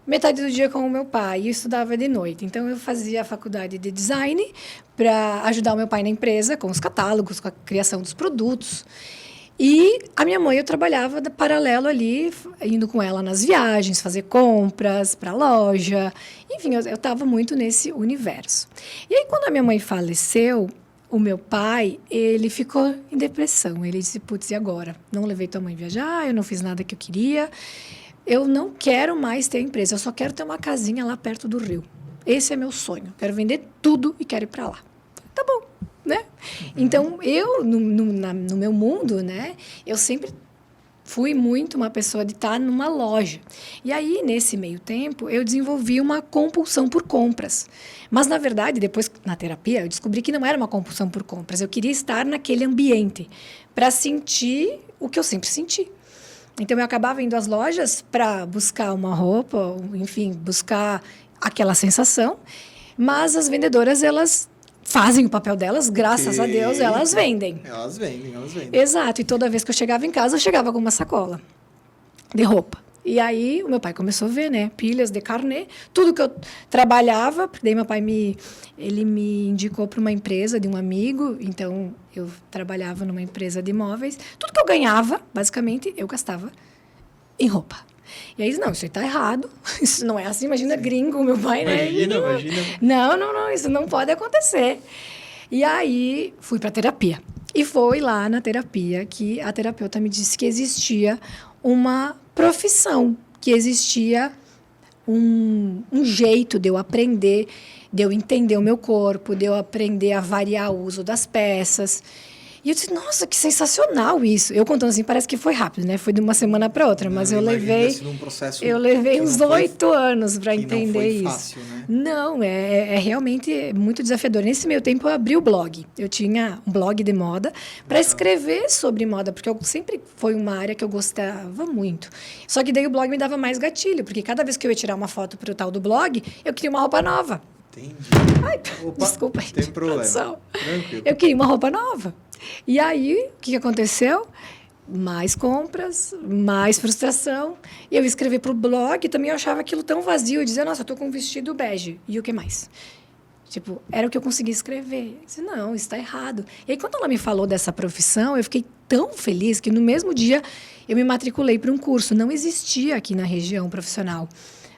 metade do dia com o meu pai, e eu estudava de noite. Então, eu fazia a faculdade de design para ajudar o meu pai na empresa, com os catálogos, com a criação dos produtos. E a minha mãe, eu trabalhava paralelo ali, indo com ela nas viagens, fazer compras para a loja. Enfim, eu estava muito nesse universo. E aí, quando a minha mãe faleceu, o meu pai, ele ficou em depressão. Ele disse, putz, e agora? Não levei tua mãe viajar, eu não fiz nada que eu queria. Eu não quero mais ter empresa, eu só quero ter uma casinha lá perto do rio. Esse é meu sonho. Quero vender tudo e quero ir para lá. Tá bom, né? Então, eu, no meu mundo, né, eu sempre fui muito uma pessoa de estar numa loja. E aí, nesse meio tempo, eu desenvolvi uma compulsão por compras. Mas, na verdade, depois, na terapia, eu descobri que não era uma compulsão por compras. Eu queria estar naquele ambiente para sentir o que eu sempre senti. Então, eu acabava indo às lojas para buscar uma roupa, enfim, buscar aquela sensação. Mas as vendedoras, elas fazem o papel delas, graças a Deus, elas vendem. Elas vendem. Exato. E toda vez que eu chegava em casa, eu chegava com uma sacola de roupa. E aí, o meu pai começou a ver, né? Pilhas de carnê, tudo que eu trabalhava, porque daí meu pai ele me indicou para uma empresa de um amigo, então eu trabalhava numa empresa de imóveis. Tudo que eu ganhava, basicamente, eu gastava em roupa. E aí, não, isso aí tá errado, isso não é assim, imagina gringo, meu pai, né? Imagina. Não, isso não pode acontecer. E aí, fui para terapia. E foi lá na terapia que a terapeuta me disse que existia uma profissão, que existia um jeito de eu aprender, de eu entender o meu corpo, de eu aprender a variar o uso das peças. E eu disse, nossa, que sensacional isso. Eu contando assim, parece que foi rápido, né? Foi de uma semana para outra, mas eu levei uns 8 anos para entender isso. Não foi fácil, né? Não, é realmente muito desafiador. Nesse meio tempo, eu abri o blog. Eu tinha um blog de moda para escrever sobre moda, porque sempre foi uma área que eu gostava muito. Só que daí o blog me dava mais gatilho, porque cada vez que eu ia tirar uma foto para o tal do blog, eu queria uma roupa nova. Entendi. Ai, desculpa aí. Tem problema. Tranquilo. Eu queria uma roupa nova. E aí, o que aconteceu? Mais compras, mais frustração. E eu escrevi para o blog e também eu achava aquilo tão vazio. Eu dizia, nossa, eu estou com um vestido bege. E o que mais? Tipo, era o que eu conseguia escrever. Eu disse, não, isso está errado. E aí, quando ela me falou dessa profissão, eu fiquei tão feliz que no mesmo dia eu me matriculei para um curso. Não existia aqui na região profissional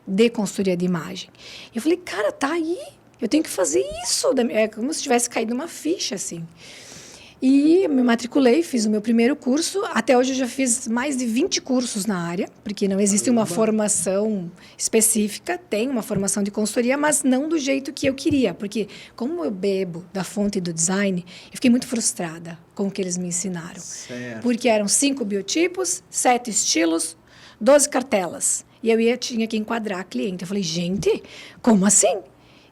de consultoria de imagem. Eu falei, cara, tá aí. Eu tenho que fazer isso. É como se tivesse caído uma ficha, assim. E me matriculei, fiz o meu primeiro curso. Até hoje eu já fiz mais de 20 cursos na área, porque não existe uma formação específica. Tem uma formação de consultoria, mas não do jeito que eu queria. Porque como eu bebo da fonte do design, eu fiquei muito frustrada com o que eles me ensinaram. Certo. Porque eram 5 biotipos, 7 estilos, 12 cartelas. E eu tinha que enquadrar a cliente. Eu falei, gente, como assim?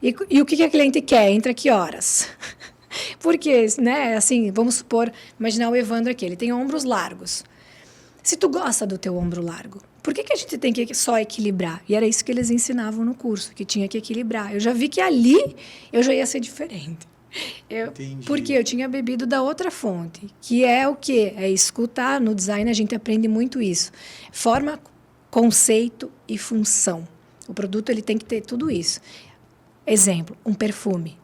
E o que a cliente quer? Entre que horas? Porque, né, assim, vamos supor, imaginar o Evandro aqui, ele tem ombros largos. Se tu gosta do teu ombro largo, por que a gente tem que só equilibrar? E era isso que eles ensinavam no curso, que tinha que equilibrar. Eu já vi que ali eu já ia ser diferente. Entendi. Porque eu tinha bebido da outra fonte, que é o quê? É escutar. No design a gente aprende muito isso. Forma, conceito e função. O produto ele tem que ter tudo isso. Exemplo, um perfume.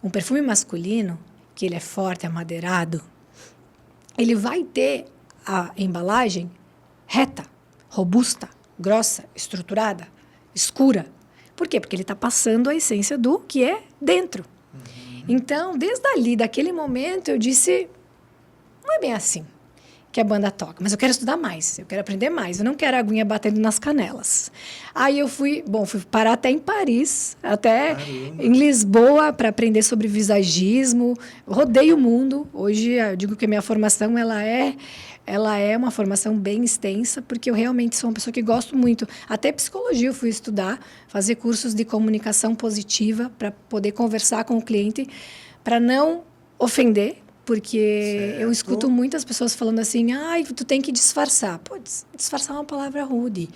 Um perfume masculino, que ele é forte, amadeirado, ele vai ter a embalagem reta, robusta, grossa, estruturada, escura. Por quê? Porque ele está passando a essência do que é dentro. Então, desde ali, daquele momento, eu disse, não é bem assim que a banda toca, mas eu quero estudar mais, eu quero aprender mais, eu não quero a aguinha batendo nas canelas. Aí eu fui parar até em Paris, até Caramba. em Lisboa, para aprender sobre visagismo. Rodei o mundo. Hoje, eu digo que a minha formação, ela é uma formação bem extensa, porque eu realmente sou uma pessoa que gosto muito. Até psicologia eu fui estudar, fazer cursos de comunicação positiva para poder conversar com o cliente, para não ofender, porque eu escuto muitas pessoas falando assim, tu tem que disfarçar. Pô, disfarçar é uma palavra rude,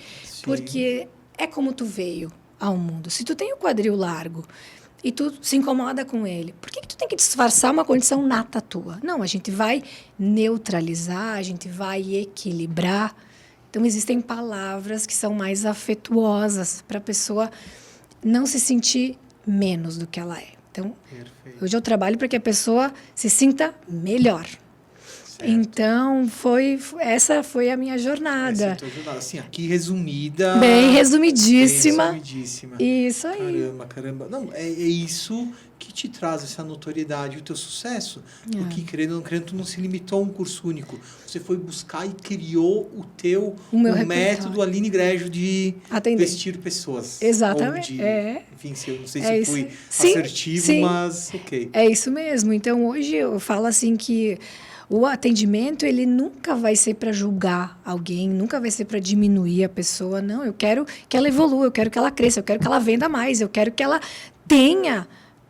porque é como tu veio ao mundo. Se tu tem o quadril largo e tu se incomoda com ele, por que tu tem que disfarçar uma condição nata tua? Não, a gente vai neutralizar, a gente vai equilibrar. Então, existem palavras que são mais afetuosas para a pessoa não se sentir menos do que ela é. Então, Perfeito. hoje eu trabalho para que a pessoa se sinta melhor. Certo. Então, essa foi a minha jornada. Essa é a tua jornada. Assim, aqui resumida. Bem resumidíssima. Bem resumidíssima. Isso aí. Caramba. Não, é isso que te traz essa notoriedade e o teu sucesso. Porque, querendo ou não querendo, tu não se limitou a um curso único. Você foi buscar e criou o método Aline Greggio de atender. vestir pessoas. Exatamente. Enfim, eu não sei se fui assertivo, sim. mas ok. É isso mesmo. Então, hoje eu falo assim que o atendimento, ele nunca vai ser para julgar alguém, nunca vai ser para diminuir a pessoa. Não, eu quero que ela evolua, eu quero que ela cresça, eu quero que ela venda mais, eu quero que ela tenha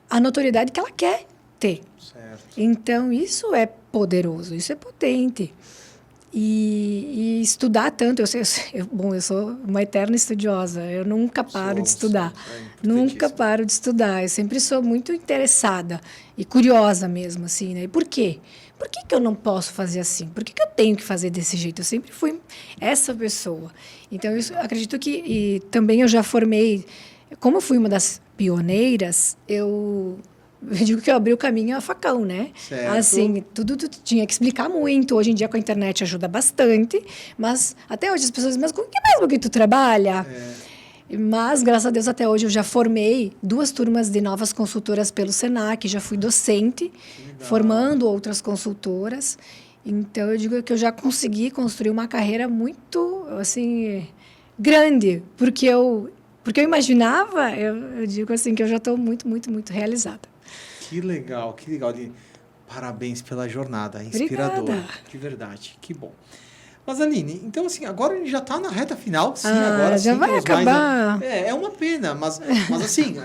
a notoriedade que ela quer ter. Certo. Então, isso é poderoso, isso é potente. E estudar tanto, eu sou uma eterna estudiosa, eu nunca paro de estudar, nunca paro de estudar, eu sempre sou muito interessada e curiosa mesmo, assim, né? E por quê? Por que eu não posso fazer assim? Por que eu tenho que fazer desse jeito? Eu sempre fui essa pessoa. Então, eu acredito que... E também eu já formei... Como eu fui uma das pioneiras, eu digo que eu abri o caminho a facão, né? Certo. Assim, tudo tinha que explicar muito. Hoje em dia, com a internet, ajuda bastante. Mas até hoje as pessoas dizem, mas com que mesmo que tu trabalha? Mas, graças a Deus, até hoje eu já formei 2 turmas de novas consultoras pelo Senac, já fui docente, formando outras consultoras. Então, eu digo que eu já consegui construir uma carreira muito, assim, grande, porque eu imaginava, eu digo assim, que eu já estou muito, muito, muito realizada. Que legal. Parabéns pela jornada, inspiradora. Obrigada. De verdade, que bom. Mas, Aline, então, assim, agora a gente já está na reta final. Sim, agora já sim, vai acabar. É uma pena, mas assim,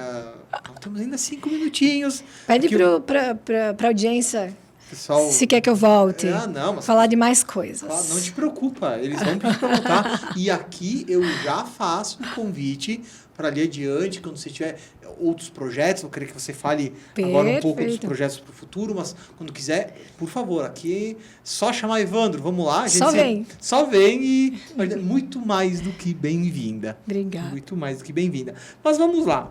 temos ainda 5 minutinhos. Pede para a audiência, pessoal, se quer que eu volte, mas falar de mais coisas. Não te preocupa, eles vão pedir para voltar. E aqui eu já faço um convite para ali adiante, quando você tiver outros projetos, eu queria que você fale agora um pouco dos projetos para o futuro, mas quando quiser, por favor, aqui só chamar Evandro, vamos lá. Só vem e muito mais do que bem-vinda. Obrigada. Muito mais do que bem-vinda. Mas vamos lá.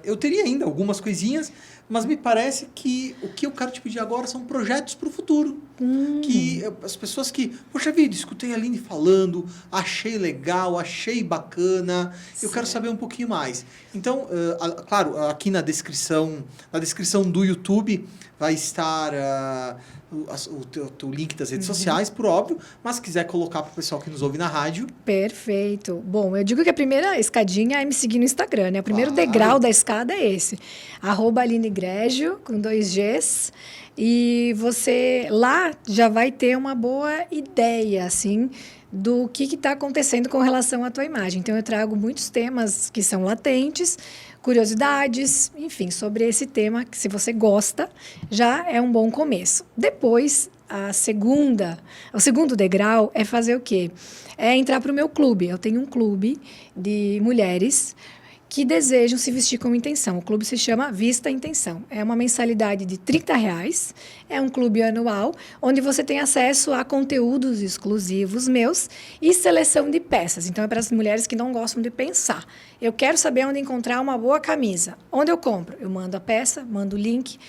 Eu teria ainda algumas coisinhas, mas me parece que o que eu quero te pedir agora são projetos para o futuro. Que as pessoas que... Poxa vida, escutei a Aline falando, achei legal, achei bacana, eu quero saber um pouquinho mais. Então, claro, aqui na descrição do YouTube vai estar o link das redes sociais, por óbvio, mas se quiser colocar para o pessoal que nos ouve na rádio. Perfeito. Bom, eu digo que a primeira escadinha é me seguir no Instagram, né? O primeiro degrau da escada é esse. @Aline Greggio, com 2 Gs. E você lá já vai ter uma boa ideia, assim, do que está acontecendo com relação à tua imagem. Então, eu trago muitos temas que são latentes, curiosidades, enfim, sobre esse tema, que se você gosta, já é um bom começo. Depois, o segundo degrau é fazer o quê? É entrar para o meu clube. Eu tenho um clube de mulheres que desejam se vestir com intenção. O clube se chama Vista Intenção. É uma mensalidade de R$30. É um clube anual, onde você tem acesso a conteúdos exclusivos meus e seleção de peças. Então, é para as mulheres que não gostam de pensar. Eu quero saber onde encontrar uma boa camisa. Onde eu compro? Eu mando a peça, mando o link.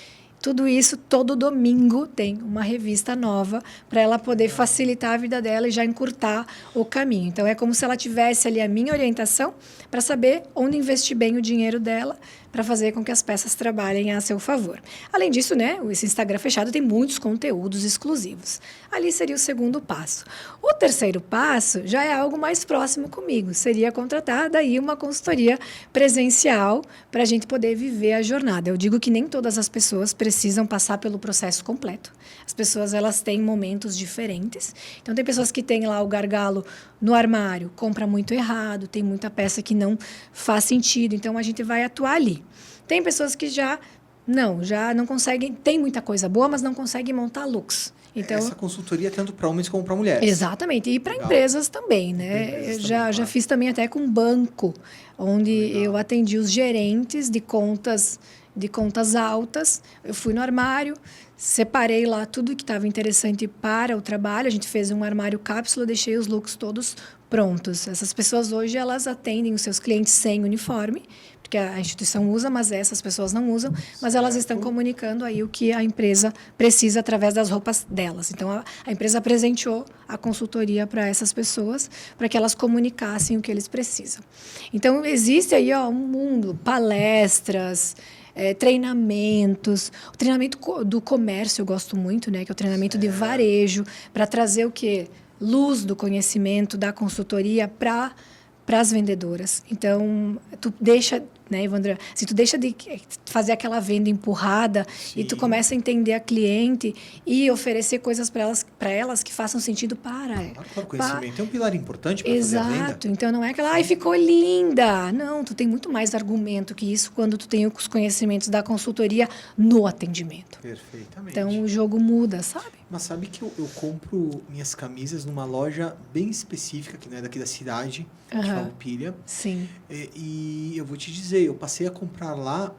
Tudo isso, todo domingo, tem uma revista nova para ela poder facilitar a vida dela e já encurtar o caminho. Então, é como se ela tivesse ali a minha orientação para saber onde investir bem o dinheiro dela para fazer com que as peças trabalhem a seu favor. Além disso, né, esse Instagram fechado tem muitos conteúdos exclusivos. Ali seria o segundo passo. O terceiro passo já é algo mais próximo comigo. Seria contratar daí uma consultoria presencial para a gente poder viver a jornada. Eu digo que nem todas as pessoas precisam passar pelo processo completo. As pessoas, elas têm momentos diferentes. Então, tem pessoas que têm lá o gargalo no armário, compra muito errado, tem muita peça que não faz sentido. Então, a gente vai atuar ali. Tem pessoas que já não conseguem, tem muita coisa boa, mas não conseguem montar looks. Então, essa consultoria é tanto para homens como para mulheres. Exatamente. E para empresas também, né? Já fiz também até com um banco, onde eu atendi os gerentes de contas altas. Eu fui no armário, separei lá tudo que estava interessante para o trabalho. A gente fez um armário cápsula, deixei os looks todos prontos. Essas pessoas hoje, elas atendem os seus clientes sem uniforme, porque a instituição usa, mas essas pessoas não usam, mas elas estão comunicando aí o que a empresa precisa através das roupas delas. Então, a empresa presenteou a consultoria para essas pessoas, para que elas comunicassem o que eles precisam. Então, existe aí um mundo, palestras, treinamentos. O treinamento do comércio eu gosto muito, né? Que é o treinamento de varejo, para trazer o quê? Luz do conhecimento da consultoria para as vendedoras. Então, tu deixa, né, Evandra? Se tu deixa de fazer aquela venda empurrada, sim, e tu começa a entender a cliente e oferecer coisas para elas que façam sentido para ela. Claro, conhecimento é um pilar importante para fazer a venda. Exato. Então, não é aquela, ai, ficou linda. Não, tu tem muito mais argumento que isso quando tu tem os conhecimentos da consultoria no atendimento. Perfeitamente. Então, o jogo muda, sabe? Mas sabe que eu compro minhas camisas numa loja bem específica, que não é daqui da cidade, que é Farroupilha. Sim. E eu vou te dizer, eu passei a comprar lá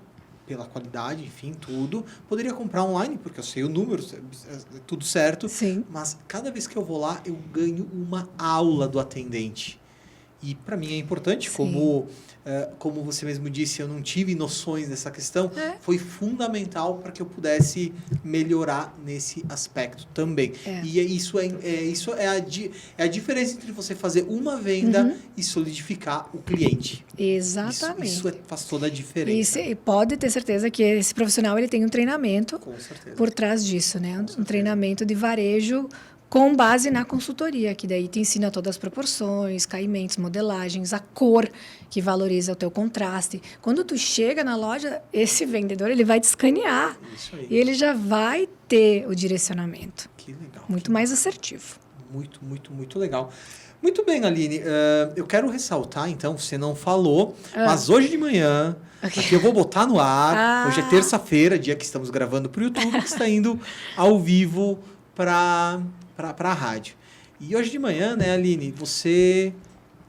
pela qualidade, enfim, tudo. Poderia comprar online, porque eu sei o número, é tudo certo. Sim. Mas cada vez que eu vou lá, eu ganho uma aula do atendente. E para mim é importante, como você mesmo disse, eu não tive noções dessa questão, foi fundamental para que eu pudesse melhorar nesse aspecto também. E isso é a diferença entre você fazer uma venda e solidificar o cliente. Exatamente. Isso faz toda a diferença. E pode ter certeza que esse profissional ele tem um treinamento por trás disso, né? Um treinamento de varejo com base na consultoria, que daí te ensina todas as proporções, caimentos, modelagens, a cor, que valoriza o teu contraste. Quando tu chega na loja, esse vendedor ele vai te escanear. Isso aí. E ele já vai ter o direcionamento. Que legal. Muito mais assertivo. Muito, muito, muito legal. Muito bem, Aline. Eu quero ressaltar, então, você não falou, mas hoje de manhã, aqui eu vou botar no ar, hoje é terça-feira, dia que estamos gravando para o YouTube, que está indo ao vivo para a rádio. E hoje de manhã, né, Aline, você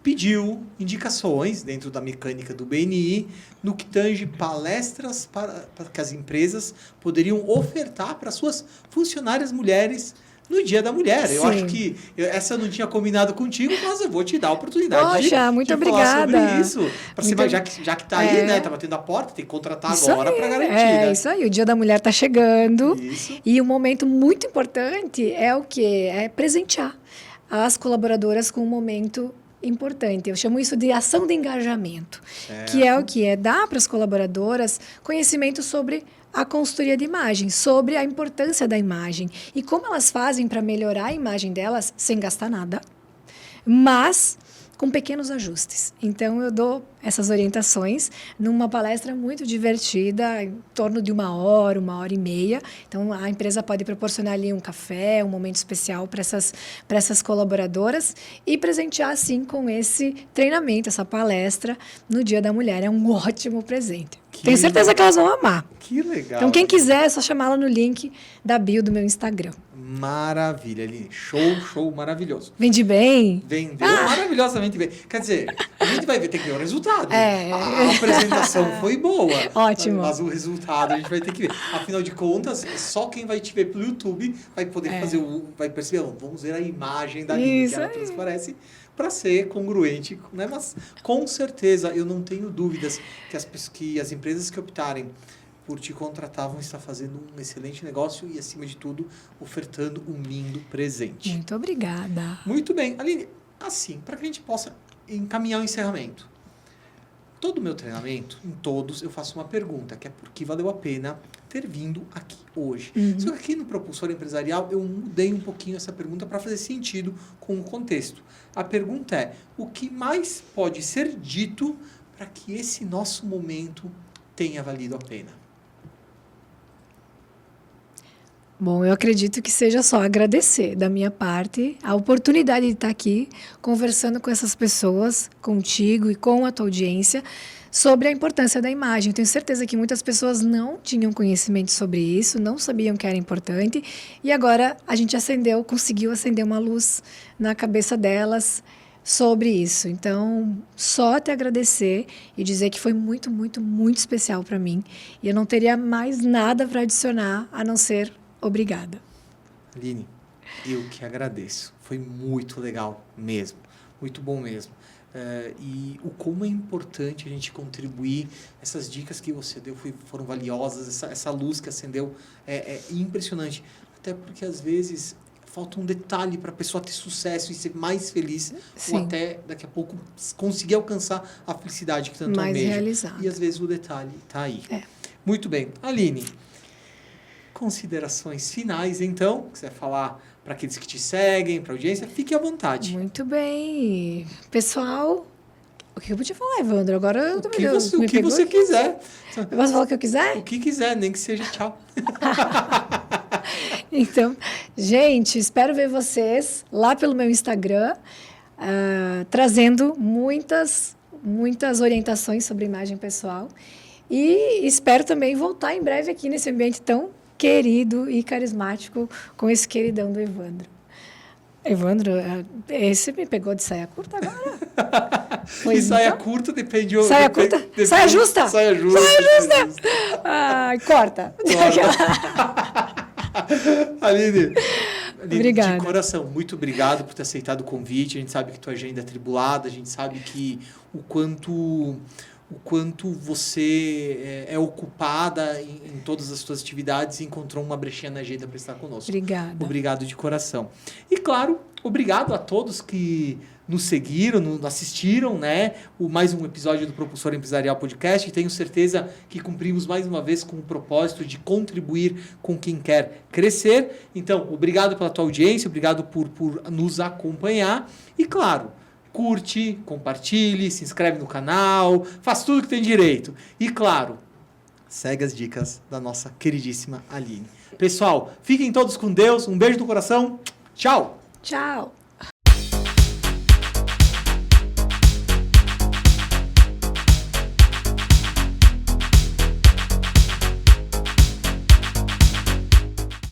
pediu indicações dentro da mecânica do BNI no que tange palestras para que as empresas poderiam ofertar para suas funcionárias mulheres no Dia da Mulher. Sim. Eu acho que essa eu não tinha combinado contigo, mas eu vou te dar a oportunidade de falar sobre isso. Para cima, já que está aí, né? Está batendo a porta, tem que contratar isso agora para garantir. Né? Isso aí, o Dia da Mulher está chegando. Isso. E um momento muito importante é o quê? É presentear as colaboradoras com um momento importante. Eu chamo isso de ação de engajamento. Certo. Que é o que? É dar para as colaboradoras conhecimento sobre a consultoria de imagem, sobre a importância da imagem e como elas fazem para melhorar a imagem delas sem gastar nada, mas com pequenos ajustes. Então, eu dou essas orientações numa palestra muito divertida, em torno de 1 hora e meia. Então, a empresa pode proporcionar ali um café, um momento especial para essas colaboradoras e presentear, assim, com esse treinamento, essa palestra no Dia da Mulher. É um ótimo presente. Tenho certeza que elas vão amar. Que legal. Então, quem quiser, é só chamá-la no link da bio do meu Instagram. Maravilha, Aline. Show, maravilhoso. Vendi bem? Vendeu maravilhosamente bem. Quer dizer, a gente vai ter que ver o resultado. É. A apresentação foi boa. Ótimo. Mas o resultado a gente vai ter que ver. Afinal de contas, só quem vai te ver pelo YouTube vai poder fazer vai perceber, vamos ver a imagem da Aline, que ela transparece, para ser congruente, né? Mas com certeza eu não tenho dúvidas que as empresas que optarem por te contratar vão estar fazendo um excelente negócio e, acima de tudo, ofertando um lindo presente. Muito obrigada. Muito bem. Aline, assim, para que a gente possa encaminhar o encerramento. Todo o meu treinamento, em todos, eu faço uma pergunta, que é por que valeu a pena ter vindo aqui hoje. Só que aqui no Propulsor Empresarial, eu mudei um pouquinho essa pergunta para fazer sentido com o contexto. A pergunta é, o que mais pode ser dito para que esse nosso momento tenha valido a pena? Bom, eu acredito que seja só agradecer da minha parte a oportunidade de estar aqui conversando com essas pessoas, contigo e com a tua audiência, sobre a importância da imagem. Eu tenho certeza que muitas pessoas não tinham conhecimento sobre isso, não sabiam que era importante, e agora a gente conseguiu acender uma luz na cabeça delas sobre isso. Então, só te agradecer e dizer que foi muito, muito, muito especial para mim. E eu não teria mais nada para adicionar a não ser obrigada. Aline, eu que agradeço. Foi muito legal mesmo. Muito bom mesmo. E o como é importante a gente contribuir. Essas dicas que você deu foram valiosas. Essa luz que acendeu é impressionante. Até porque, às vezes, falta um detalhe para a pessoa ter sucesso e ser mais feliz. Sim. Ou até, daqui a pouco, conseguir alcançar a felicidade que tanto mais almeja. realizada. E, às vezes, o detalhe está aí. Muito bem. Aline, considerações finais, então, que você vai falar para aqueles que te seguem, para a audiência, fique à vontade. Muito bem. Pessoal, o que eu podia falar, Evandro? Agora eu O que você quiser. Eu posso falar o que eu quiser? O que quiser, nem que seja tchau. Então, gente, espero ver vocês lá pelo meu Instagram, trazendo muitas orientações sobre imagem pessoal. E espero também voltar em breve aqui nesse ambiente tão querido e carismático com esse queridão do Evandro. Evandro, esse me pegou de saia curta agora? E saia curta depende... Saia curta? Saia justa? Saia justa. Ai, corta. Aline, Obrigada. de coração, muito obrigado por ter aceitado o convite. A gente sabe que tua agenda é atribulada, a gente sabe que o quanto você é ocupada em todas as suas atividades e encontrou uma brechinha na agenda para estar conosco. Obrigada. Obrigado de coração. E, claro, obrigado a todos que nos seguiram, assistiram, né? Mais um episódio do Propulsor Empresarial Podcast. E tenho certeza que cumprimos mais uma vez com o propósito de contribuir com quem quer crescer. Então, obrigado pela tua audiência, obrigado por nos acompanhar. E, claro, curte, compartilhe, se inscreve no canal, faz tudo que tem direito. E, claro, segue as dicas da nossa queridíssima Aline. Pessoal, fiquem todos com Deus. Um beijo no coração. Tchau! Tchau!